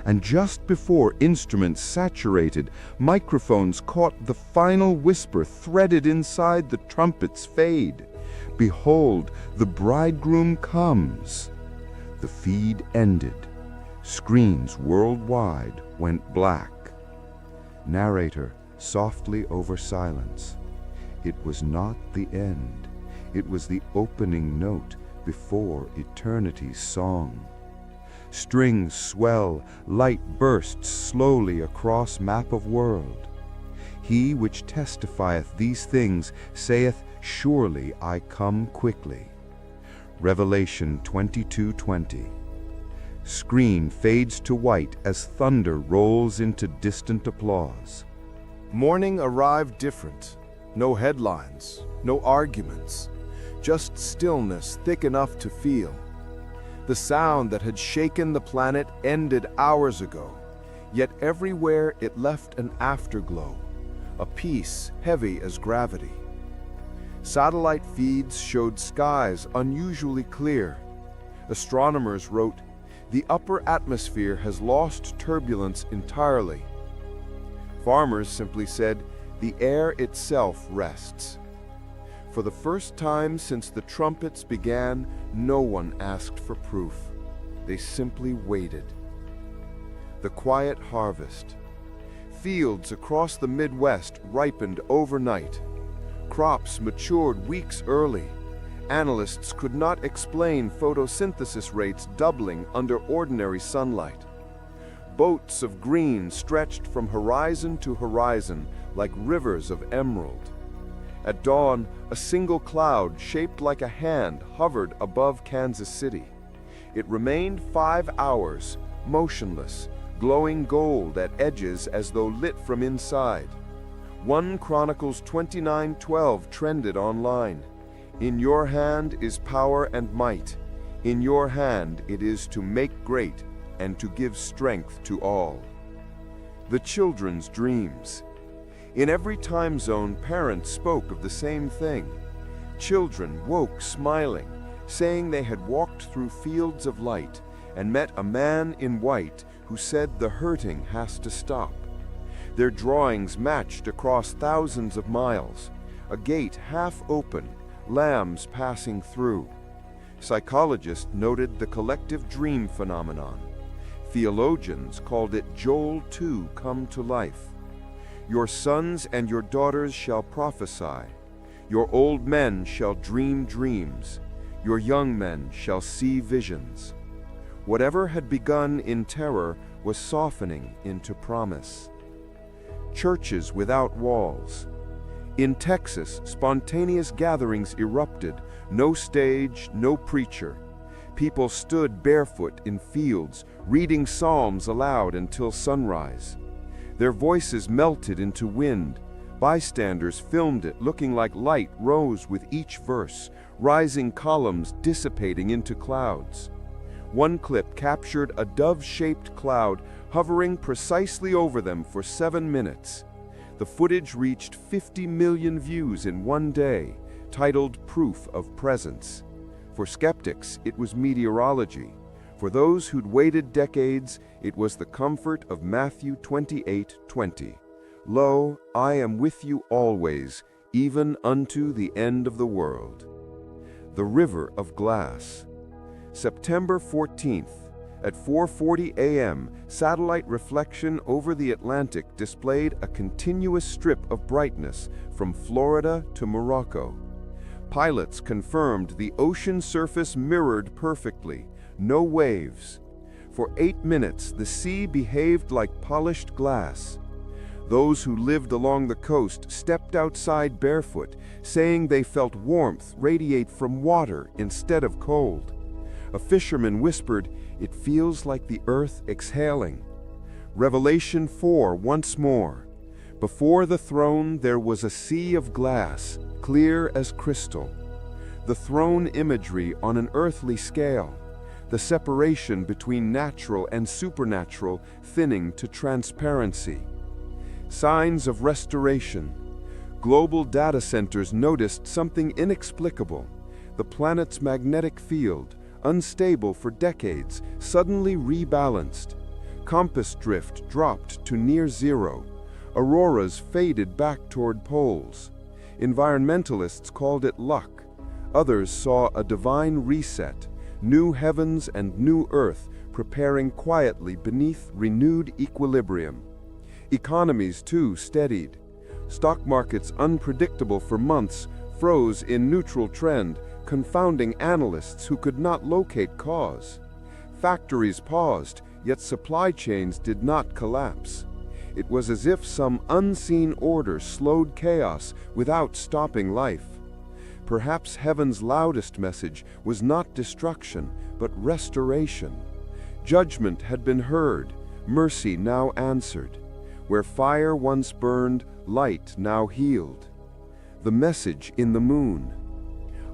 And just before instruments saturated, microphones caught the final whisper threaded inside the trumpet's fade. "Behold, the bridegroom comes." The feed ended. Screens worldwide went black. Narrator softly over silence. It was not the end. It was the opening note before eternity's song. Strings swell, light bursts slowly across map of world. He which testifieth these things saith, "Surely I come quickly." Revelation 22:20. Screen fades to white as thunder rolls into distant applause. Morning arrived different. No headlines, no arguments, just stillness thick enough to feel. The sound that had shaken the planet ended hours ago, yet everywhere it left an afterglow, a peace heavy as gravity. Satellite feeds showed skies unusually clear. Astronomers wrote, "The upper atmosphere has lost turbulence entirely." Farmers simply said, "The air itself rests." For the first time since the trumpets began, no one asked for proof. They simply waited. The quiet harvest. Fields across the Midwest ripened overnight. Crops matured weeks early. Analysts could not explain photosynthesis rates doubling under ordinary sunlight. Boats of green stretched from horizon to horizon like rivers of emerald. At dawn, a single cloud shaped like a hand hovered above Kansas City. It remained 5 hours, motionless, glowing gold at edges as though lit from inside. 1 Chronicles 29:12 trended online. In your hand is power and might. In your hand it is to make great and to give strength to all. The children's dreams. In every time zone, parents spoke of the same thing. Children woke smiling, saying they had walked through fields of light and met a man in white who said the hurting has to stop. Their drawings matched across thousands of miles, a gate half open, lambs passing through. Psychologists noted the collective dream phenomenon. Theologians called it Joel 2 come to life. Your sons and your daughters shall prophesy. Your old men shall dream dreams. Your young men shall see visions. Whatever had begun in terror was softening into promise. Churches without walls. In Texas, spontaneous gatherings erupted, no stage, no preacher. People stood barefoot in fields, reading psalms aloud until sunrise. Their voices melted into wind. Bystanders filmed it, looking like light rose with each verse, rising columns dissipating into clouds. One clip captured a dove-shaped cloud hovering precisely over them for 7 minutes. The footage reached 50 million views in one day, titled Proof of Presence. For skeptics, it was meteorology. For those who'd waited decades, it was the comfort of Matthew 28:20. Lo, I am with you always, even unto the end of the world. The River of Glass. September 14th, at 4:40 a.m., satellite reflection over the Atlantic displayed a continuous strip of brightness from Florida to Morocco. Pilots confirmed the ocean surface mirrored perfectly, no waves. For 8 minutes, the sea behaved like polished glass. Those who lived along the coast stepped outside barefoot, saying they felt warmth radiate from water instead of cold. A fisherman whispered, "It feels like the earth exhaling." Revelation 4 once more. Before the throne there was a sea of glass, clear as crystal. The throne imagery on an earthly scale. The separation between natural and supernatural thinning to transparency. Signs of restoration. Global data centers noticed something inexplicable. The planet's magnetic field, unstable for decades, suddenly rebalanced. Compass drift dropped to near zero. Auroras faded back toward poles. Environmentalists called it luck. Others saw a divine reset, new heavens and new earth preparing quietly beneath renewed equilibrium. Economies, too, steadied. Stock markets, unpredictable for months, froze in neutral trend, confounding analysts who could not locate cause. Factories paused, yet supply chains did not collapse. It was as if some unseen order slowed chaos without stopping life. Perhaps heaven's loudest message was not destruction, but restoration. Judgment had been heard, mercy now answered. Where fire once burned, light now healed. The message in the moon.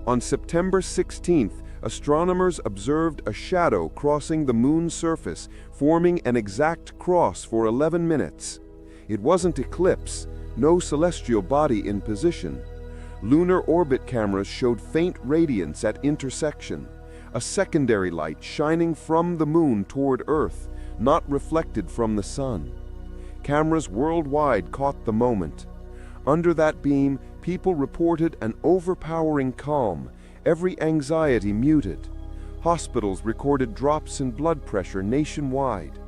On September 16th, astronomers observed a shadow crossing the moon's surface, forming an exact cross for 11 minutes. It wasn't eclipse, no celestial body in position. Lunar orbit cameras showed faint radiance at intersection, a secondary light shining from the moon toward Earth, not reflected from the sun. Cameras worldwide caught the moment. Under that beam, people reported an overpowering calm, every anxiety muted. Hospitals recorded drops in blood pressure nationwide.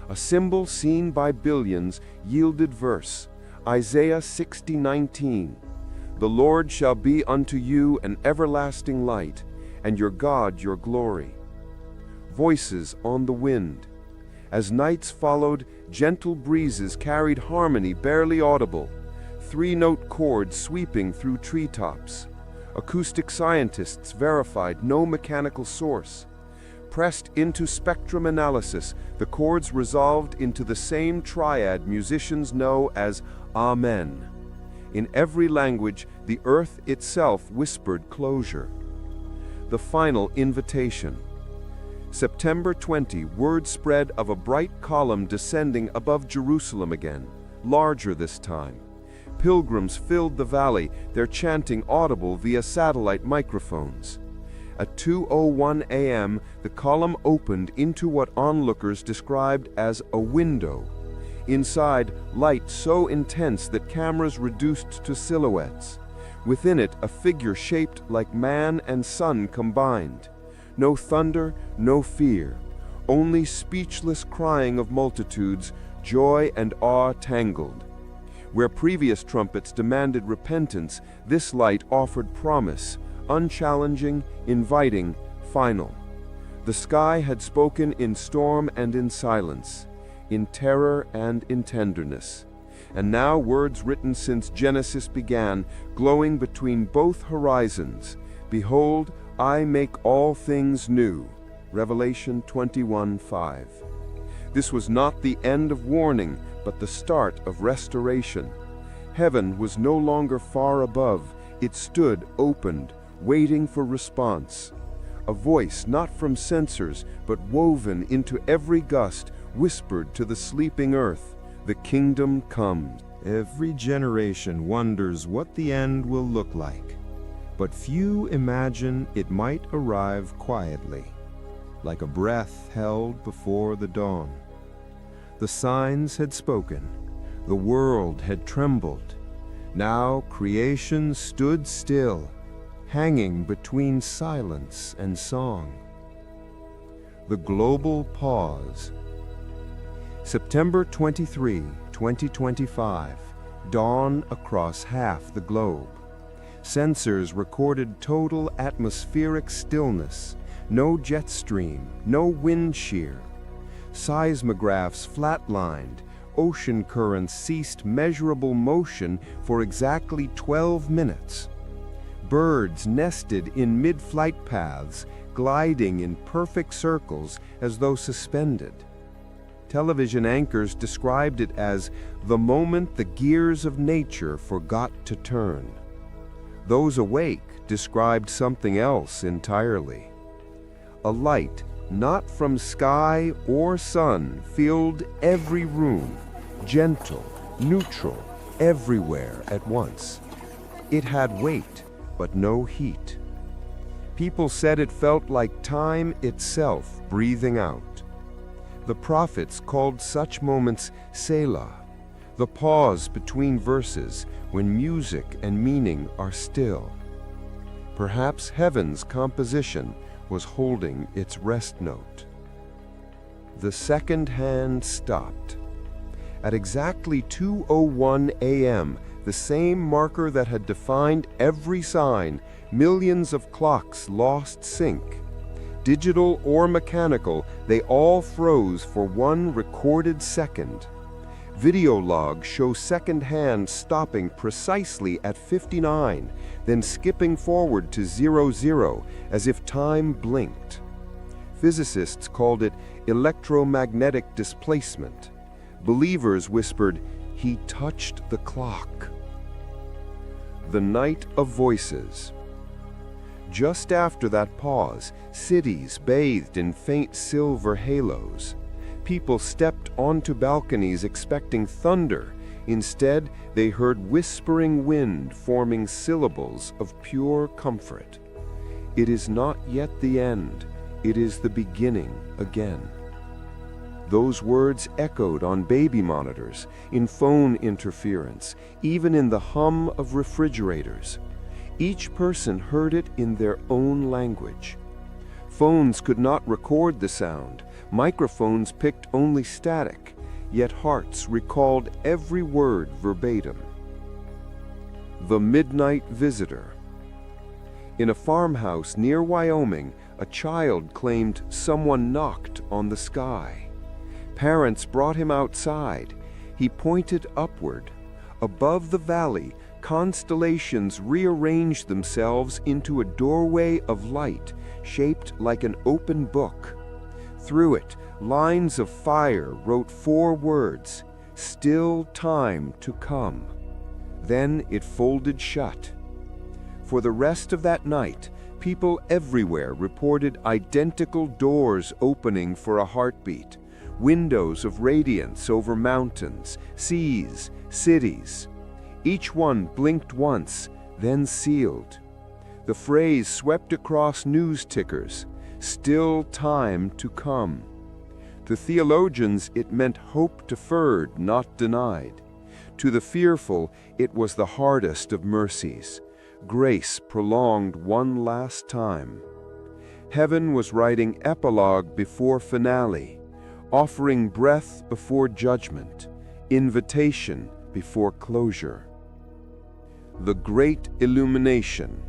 A symbol seen by billions yielded verse, Isaiah 60:19. The Lord shall be unto you an everlasting light, and your God your glory. Voices on the wind. As nights followed, gentle breezes carried harmony barely audible. three-note chords sweeping through treetops. Acoustic scientists verified no mechanical source. Pressed into spectrum analysis, the chords resolved into the same triad musicians know as Amen. In every language, the earth itself whispered closure. The final invitation. September 20, word spread of a bright column descending above Jerusalem again, larger this time. Pilgrims filled the valley, their chanting audible via satellite microphones. At 2:01 a.m., the column opened into what onlookers described as a window. Inside, light so intense that cameras reduced to silhouettes. Within it, a figure shaped like man and sun combined. No thunder, no fear, only speechless crying of multitudes, joy and awe tangled. Where previous trumpets demanded repentance, this light offered promise, unchallenging, inviting, final. The sky had spoken in storm and in silence, in terror and in tenderness. And now words written since Genesis began, glowing between both horizons. Behold, I make all things new. Revelation 21:5. This was not the end of warning, but the start of restoration. Heaven was no longer far above. It stood opened, waiting for response. A voice not from censors, but woven into every gust, whispered to the sleeping earth, "The kingdom comes." Every generation wonders what the end will look like, but few imagine it might arrive quietly, like a breath held before the dawn. The signs had spoken, the world had trembled. Now creation stood still, hanging between silence and song. The global pause. September 23, 2025, dawn across half the globe. Sensors recorded total atmospheric stillness, no jet stream, no wind shear. Seismographs flatlined, ocean currents ceased measurable motion for exactly 12 minutes. Birds nested in mid-flight paths, gliding in perfect circles as though suspended. Television anchors described it as the moment the gears of nature forgot to turn. Those awake described something else entirely. A light, not from sky or sun, filled every room, gentle, neutral, everywhere at once. It had weight, but no heat. People said it felt like time itself breathing out. The prophets called such moments Selah, the pause between verses when music and meaning are still. Perhaps heaven's composition was holding its rest note. The second hand stopped. At exactly 2:01 a.m., the same marker that had defined every sign, millions of clocks lost sync. Digital or mechanical, they all froze for one recorded second. Video logs show second hand stopping precisely at 59, then skipping forward to 00 as if time blinked. Physicists called it electromagnetic displacement. Believers whispered, "He touched the clock." The night of voices. Just after that pause, cities bathed in faint silver halos. People stepped onto balconies expecting thunder. Instead, they heard whispering wind forming syllables of pure comfort. It is not yet the end. It is the beginning again. Those words echoed on baby monitors, in phone interference, even in the hum of refrigerators. Each person heard it in their own language. Phones could not record the sound. Microphones picked only static, yet hearts recalled every word verbatim. The Midnight Visitor. In a farmhouse near Wyoming, a child claimed someone knocked on the sky. Parents brought him outside. He pointed upward. Above the valley, constellations rearranged themselves into a doorway of light, shaped like an open book. Through it, lines of fire wrote 4 words, "Still time to come." Then it folded shut. For the rest of that night, people everywhere reported identical doors opening for a heartbeat, windows of radiance over mountains, seas, cities. Each one blinked once, then sealed. The phrase swept across news tickers, "Still time to come." To theologians, it meant hope deferred, not denied. To the fearful, it was the hardest of mercies, grace prolonged one last time. Heaven was writing epilogue before finale, offering breath before judgment, invitation before closure. The Great Illumination.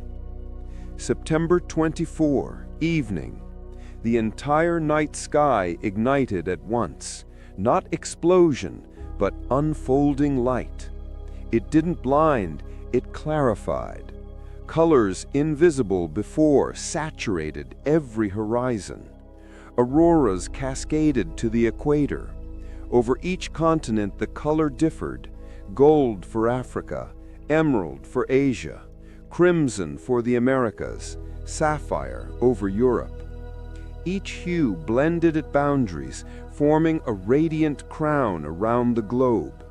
September 24, evening. The entire night sky ignited at once, not explosion, but unfolding light. It didn't blind, it clarified. Colors invisible before saturated every horizon. Auroras cascaded to the equator. Over each continent the color differed: gold for Africa, emerald for Asia, crimson for the Americas, sapphire over Europe. Each hue blended at boundaries, forming a radiant crown around the globe.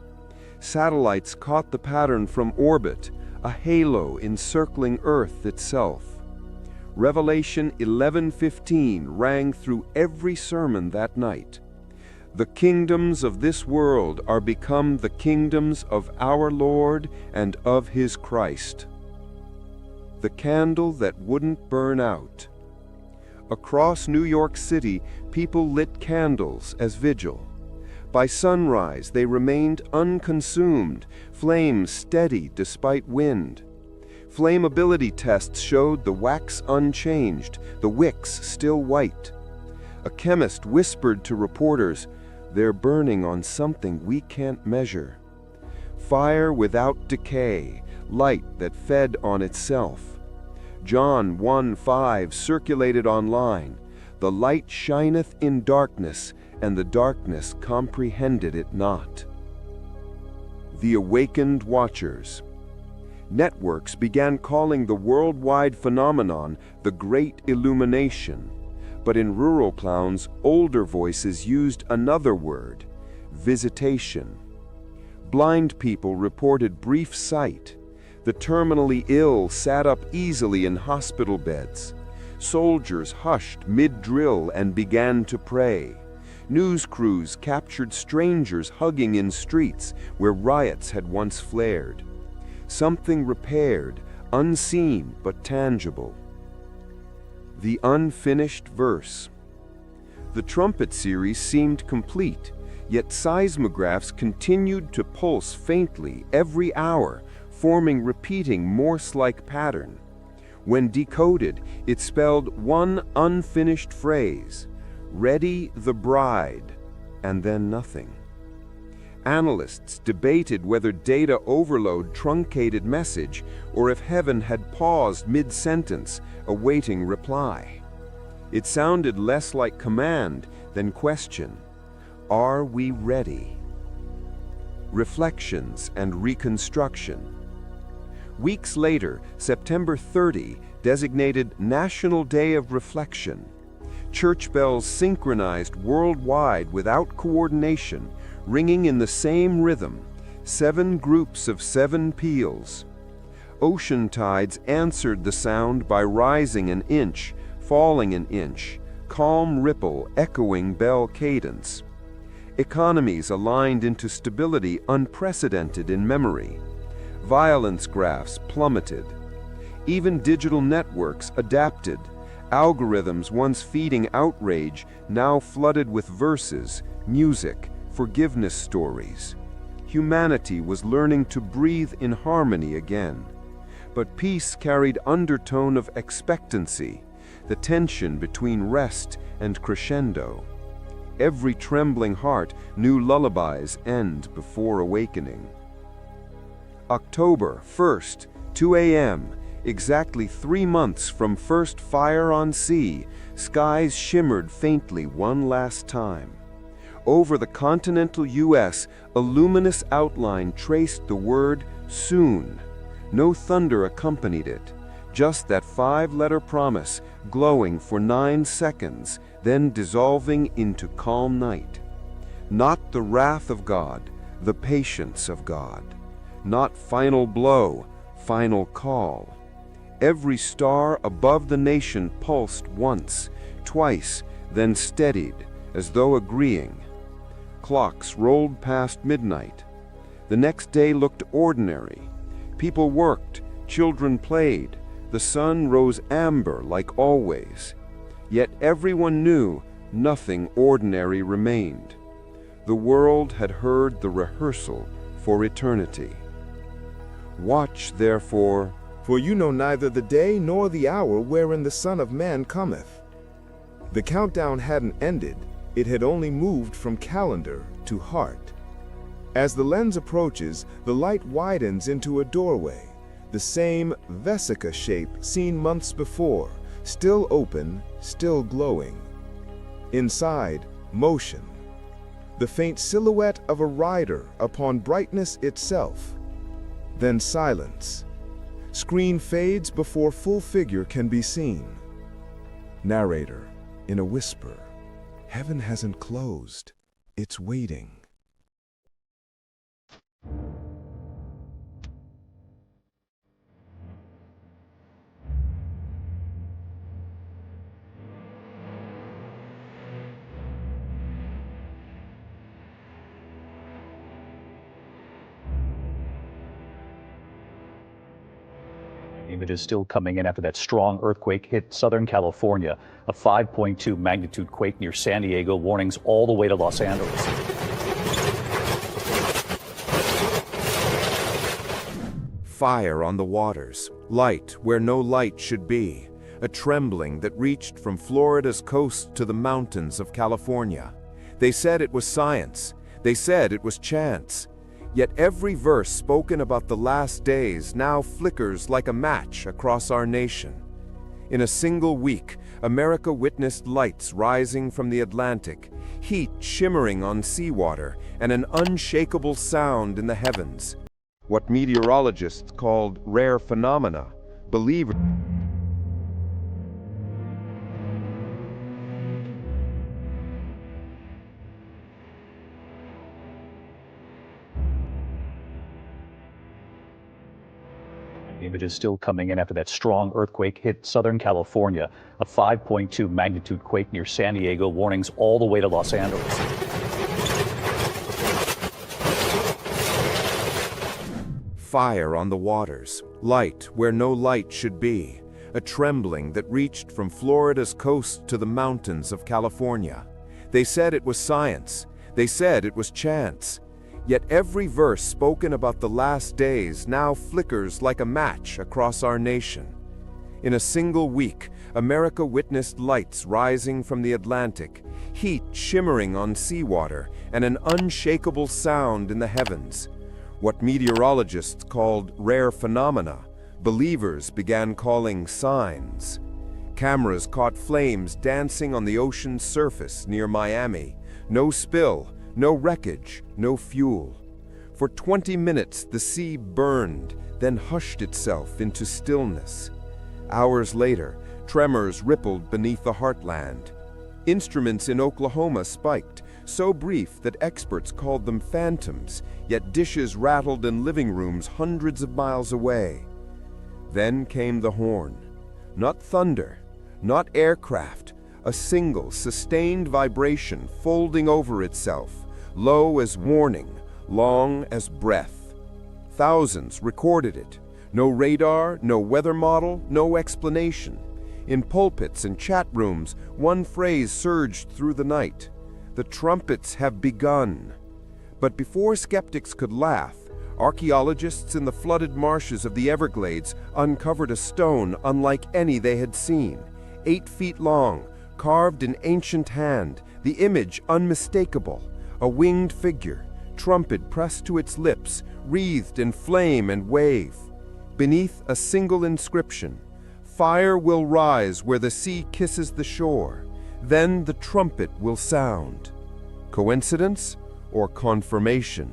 Satellites caught the pattern from orbit, a halo encircling Earth itself. Revelation 11:15 rang through every sermon that night. The kingdoms of this world are become the kingdoms of our Lord and of His Christ. The candle that wouldn't burn out. Across New York City, people lit candles as vigil. By sunrise, they remained unconsumed, flames steady despite wind. Flammability tests showed the wax unchanged, the wicks still white. A chemist whispered to reporters, "They're burning on something we can't measure." Fire without decay, light that fed on itself. John 1:5 circulated online, "The light shineth in darkness, and the darkness comprehended it not." The awakened watchers. Networks began calling the worldwide phenomenon the Great Illumination, but in rural towns, older voices used another word: visitation. Blind people reported brief sight. The terminally ill sat up easily in hospital beds. Soldiers hushed mid-drill and began to pray. News crews captured strangers hugging in streets where riots had once flared. Something repaired, unseen but tangible. The unfinished verse. The Trumpet series seemed complete, yet seismographs continued to pulse faintly every hour, forming repeating Morse-like pattern. When decoded, it spelled one unfinished phrase: "Ready the bride," and then nothing. Analysts debated whether data overload truncated message or if heaven had paused mid-sentence, awaiting reply. It sounded less like command than question. Are we ready? Reflections and reconstruction. Weeks later, September 30, designated National Day of Reflection. Church bells synchronized worldwide without coordination, ringing in the same rhythm, 7 groups of 7 peals. Ocean tides answered the sound by rising an inch, falling an inch, calm ripple echoing bell cadence. Economies aligned into stability unprecedented in memory. Violence graphs plummeted. Even digital networks adapted. Algorithms once feeding outrage now flooded with verses, music, forgiveness stories. Humanity was learning to breathe in harmony again. But peace carried undertone of expectancy, the tension between rest and crescendo. Every trembling heart knew lullabies end before awakening. October 1st, 2 a.m., exactly 3 months from first fire on sea, skies shimmered faintly one last time. Over the continental U.S., a luminous outline traced the word soon. No thunder accompanied it, just that 5-letter promise glowing for 9 seconds, then dissolving into calm night. Not the wrath of God, the patience of God. Not final blow, final call. Every star above the nation pulsed once, twice, then steadied, as though agreeing. Clocks rolled past midnight. The next day looked ordinary. People worked, children played, the sun rose amber like always. Yet everyone knew nothing ordinary remained. The world had heard the rehearsal for eternity. Watch, therefore, For you know neither the day nor the hour wherein the Son of Man cometh. The countdown hadn't ended, it had only moved from calendar to heart. As the lens approaches, the light widens into a doorway, the same vesica shape seen months before, still open, still glowing. Inside, motion. The faint silhouette of a rider upon brightness itself. Then silence. Screen fades before full figure can be seen. Narrator, in a whisper, heaven hasn't closed, it's waiting. Images still coming in after that strong earthquake hit Southern California. A 5.2 magnitude quake near San Diego, warnings all the way to Los Angeles. Fire on the waters, light where no light should be, a trembling that reached from Florida's coast to the mountains of California. They said it was science. They said it was chance. Yet every verse spoken about the last days now flickers like a match across our nation. In a single week, America witnessed lights rising from the Atlantic, heat shimmering on seawater, and an unshakable sound in the heavens. What meteorologists called rare phenomena, believers Images still coming in after that strong earthquake hit Southern California. A 5.2 magnitude quake near San Diego, warnings all the way to Los Angeles. Fire on the waters, light where no light should be, a trembling that reached from Florida's coast to the mountains of California. They said it was science. They said it was chance. Yet every verse spoken about the last days now flickers like a match across our nation. In a single week, America witnessed lights rising from the Atlantic, heat shimmering on seawater, and an unshakable sound in the heavens. What meteorologists called rare phenomena, believers began calling signs. Cameras caught flames dancing on the ocean's surface near Miami. No spill, no wreckage, no fuel. For 20 minutes the sea burned, then hushed itself into stillness. Hours later, tremors rippled beneath the heartland. Instruments in Oklahoma spiked, so brief that experts called them phantoms, yet dishes rattled in living rooms hundreds of miles away. Then came the horn. Not thunder, not aircraft, a single, sustained vibration folding over itself, low as warning, long as breath. Thousands recorded it. No radar, no weather model, no explanation. In pulpits and chat rooms, one phrase surged through the night: "The trumpets have begun." But before skeptics could laugh, archaeologists in the flooded marshes of the Everglades uncovered a stone unlike any they had seen, 8 feet long, carved in ancient hand, the image unmistakable, a winged figure, trumpet pressed to its lips, wreathed in flame and wave. Beneath a single inscription, "Fire will rise where the sea kisses the shore. Then the trumpet will sound." Coincidence or confirmation?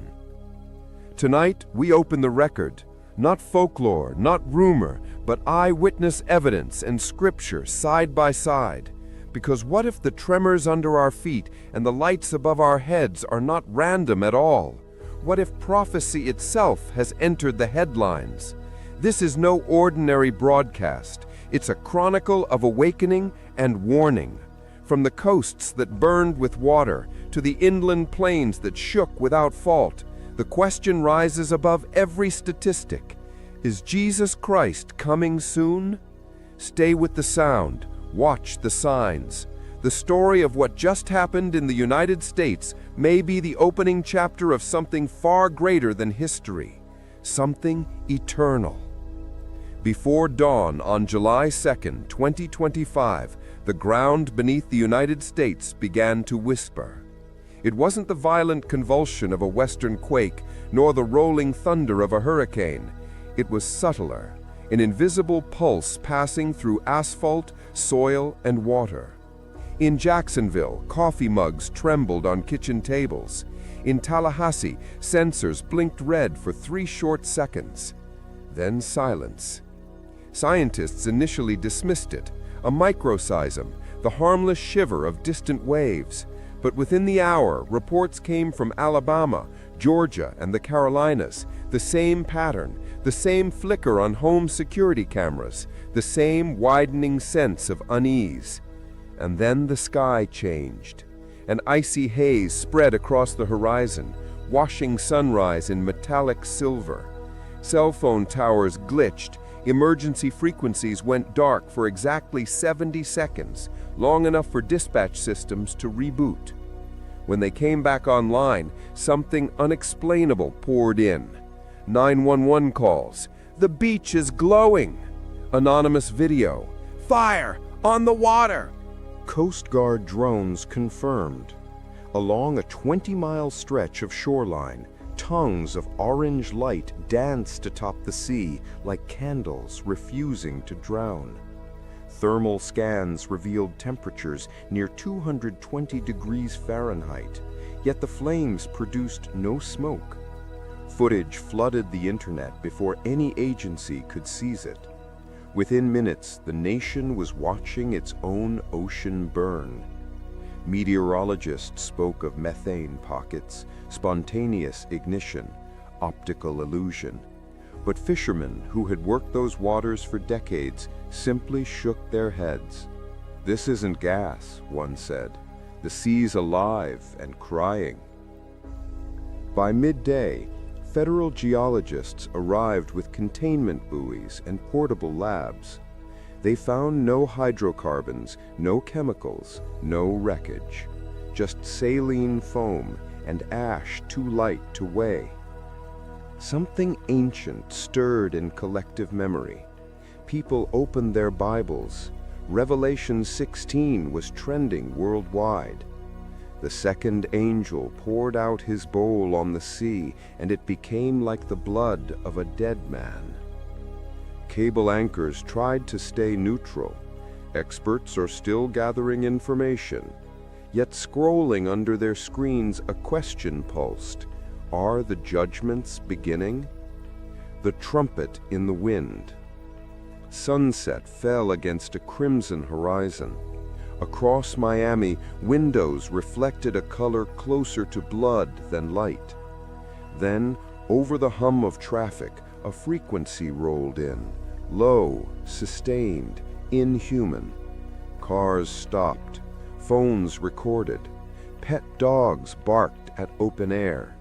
Tonight, we open the record. Not folklore, not rumor, but eyewitness evidence and scripture side by side. Because what if the tremors under our feet and the lights above our heads are not random at all? What if prophecy itself has entered the headlines? This is no ordinary broadcast. It's a chronicle of awakening and warning. From the coasts that burned with water to the inland plains that shook without fault, the question rises above every statistic. Is Jesus Christ coming soon? Stay with the sound. Watch the signs. The story of what just happened in the United States may be the opening chapter of something far greater than history, something eternal. Before dawn on July 2nd, 2025, the ground beneath the United States began to whisper. It wasn't the violent convulsion of a western quake, nor the rolling thunder of a hurricane. It was subtler, an invisible pulse passing through asphalt, soil, and water. In Jacksonville, coffee mugs trembled on kitchen tables. In Tallahassee, sensors blinked red for 3 short seconds. Then silence. Scientists initially dismissed it, a microseism, the harmless shiver of distant waves. But within the hour, reports came from Alabama, Georgia, and the Carolinas. The same pattern, the same flicker on home security cameras, the same widening sense of unease. And then the sky changed. An icy haze spread across the horizon, washing sunrise in metallic silver. Cell phone towers glitched. Emergency frequencies went dark for exactly 70 seconds, long enough for dispatch systems to reboot. When they came back online, something unexplainable poured in. 911 calls. "The beach is glowing." Anonymous video. "Fire! On the water!" Coast Guard drones confirmed. Along a 20-mile stretch of shoreline, tongues of orange light danced atop the sea like candles refusing to drown. Thermal scans revealed temperatures near 220 degrees Fahrenheit, yet the flames produced no smoke. Footage flooded the internet before any agency could seize it. Within minutes, the nation was watching its own ocean burn. Meteorologists spoke of methane pockets, spontaneous ignition, optical illusion. But fishermen who had worked those waters for decades simply shook their heads. "This isn't gas," one said. "The sea's alive and crying." By midday, federal geologists arrived with containment buoys and portable labs. They found no hydrocarbons, no chemicals, no wreckage. Just saline foam and ash too light to weigh. Something ancient stirred in collective memory. People opened their Bibles. Revelation 16 was trending worldwide. The second angel poured out his bowl on the sea, and it became like the blood of a dead man. Cable anchors tried to stay neutral. Experts are still gathering information. Yet scrolling under their screens, a question pulsed. Are the judgments beginning? The trumpet in the wind. Sunset fell against a crimson horizon. Across Miami, windows reflected a color closer to blood than light. Then, over the hum of traffic, a frequency rolled in. Low, sustained, inhuman. Cars stopped. Phones recorded. Pet dogs barked at open air.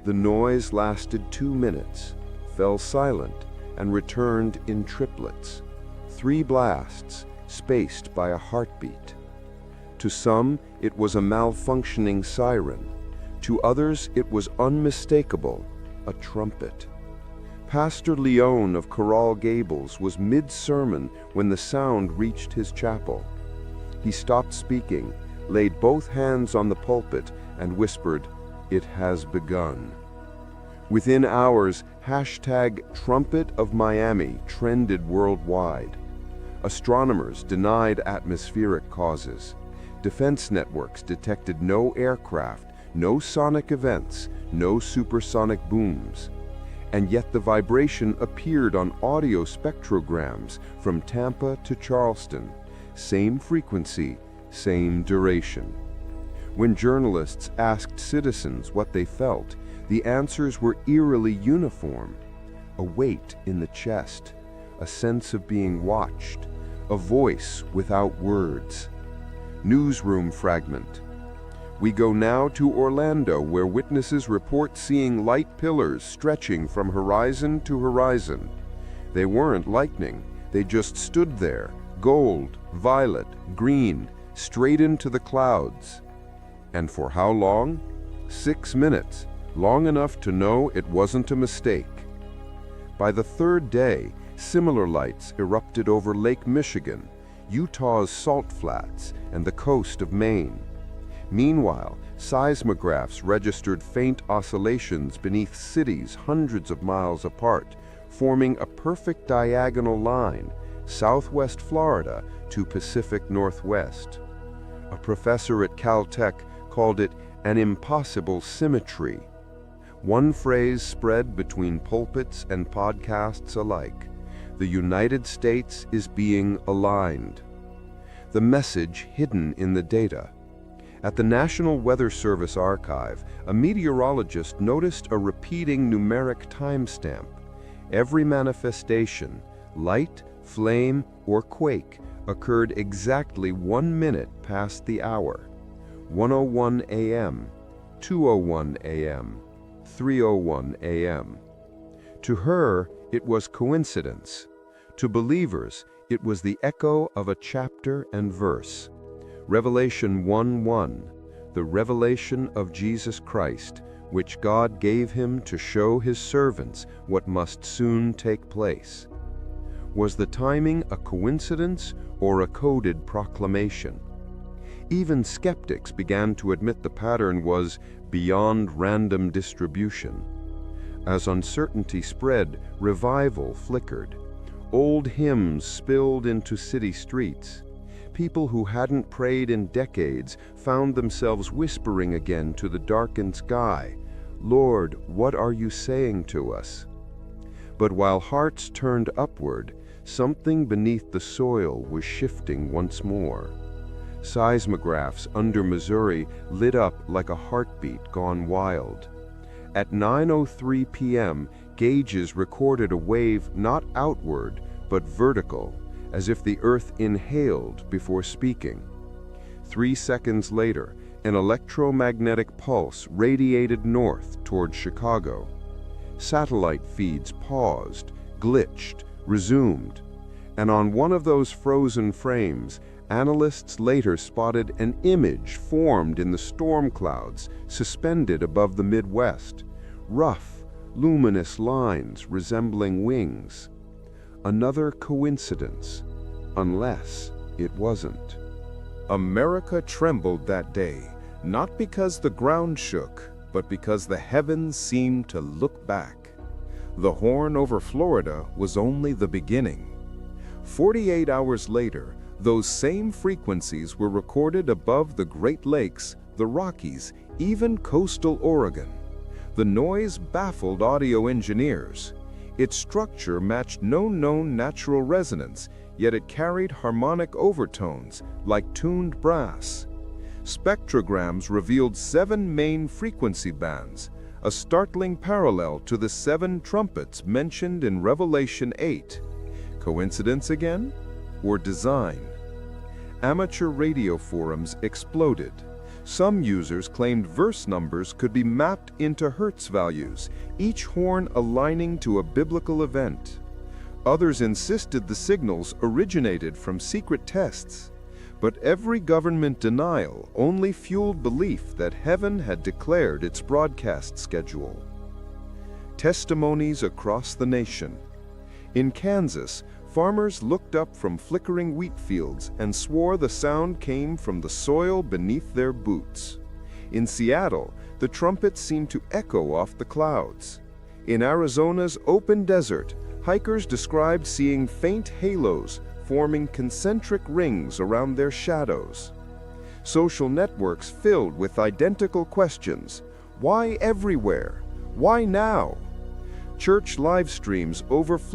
The noise lasted 2 minutes, fell silent, and returned in triplets. 3 blasts, spaced by a heartbeat. To some, it was a malfunctioning siren. To others, it was unmistakable, a trumpet. Pastor Leone of Coral Gables was mid-sermon when the sound reached his chapel. He stopped speaking, laid both hands on the pulpit, and whispered, it has begun. Within hours, hashtag Trumpet of Miami trended worldwide. Astronomers denied atmospheric causes. Defense networks detected no aircraft, no sonic events, no supersonic booms. And yet the vibration appeared on audio spectrograms from Tampa to Charleston. Same frequency, same duration. When journalists asked citizens what they felt, the answers were eerily uniform. A weight in the chest, a sense of being watched, a voice without words. Newsroom fragment. We go now to Orlando, where witnesses report seeing light pillars stretching from horizon to horizon. They weren't lightning, they just stood there, gold, violet, green, straight into the clouds. And for how long? 6 minutes, long enough to know it wasn't a mistake. By the third day, similar lights erupted over Lake Michigan, Utah's Salt Flats, and the coast of Maine. Meanwhile, seismographs registered faint oscillations beneath cities hundreds of miles apart, forming a perfect diagonal line, southwest Florida to Pacific Northwest. A professor at Caltech called it an impossible symmetry. One phrase spread between pulpits and podcasts alike: the United States is being aligned. The message hidden in the data. At the National Weather Service archive, a meteorologist noticed a repeating numeric timestamp. Every manifestation, light, flame, or quake, occurred exactly 1 minute past the hour. 1:01 a.m., 2:01 a.m., 3:01 a.m. To her, it was coincidence. To believers, it was the echo of a chapter and verse. Revelation 1:1, the revelation of Jesus Christ, which God gave him to show his servants what must soon take place. Was the timing a coincidence or a coded proclamation? Even skeptics began to admit the pattern was beyond random distribution. As uncertainty spread, revival flickered. Old hymns spilled into city streets. People who hadn't prayed in decades found themselves whispering again to the darkened sky, "Lord, what are you saying to us?" But while hearts turned upward, something beneath the soil was shifting once more. Seismographs under Missouri lit up like a heartbeat gone wild. At 9:03 p.m., gauges recorded a wave not outward, but vertical, as if the earth inhaled before speaking. 3 seconds later, an electromagnetic pulse radiated north toward Chicago. Satellite feeds paused, glitched, resumed, and on one of those frozen frames, analysts later spotted an image formed in the storm clouds suspended above the Midwest, rough, luminous lines resembling wings. Another coincidence, unless it wasn't. America trembled that day, not because the ground shook, but because the heavens seemed to look back. The horn over Florida was only the beginning. 48 hours later, those same frequencies were recorded above the Great Lakes, the Rockies, even coastal Oregon. The noise baffled audio engineers. Its structure matched no known natural resonance, yet it carried harmonic overtones like tuned brass. Spectrograms revealed 7 main frequency bands, a startling parallel to the 7 trumpets mentioned in Revelation 8. Coincidence again? Or design? Amateur radio forums exploded. Some users claimed verse numbers could be mapped into Hertz values, each horn aligning to a biblical event. Others insisted the signals originated from secret tests. But every government denial only fueled belief that heaven had declared its broadcast schedule. Testimonies across the nation. In Kansas, farmers looked up from flickering wheat fields and swore the sound came from the soil beneath their boots. In Seattle, the trumpets seemed to echo off the clouds. In Arizona's open desert, hikers described seeing faint halos forming concentric rings around their shadows. Social networks filled with identical questions. Why everywhere? Why now? Church live streams overflowed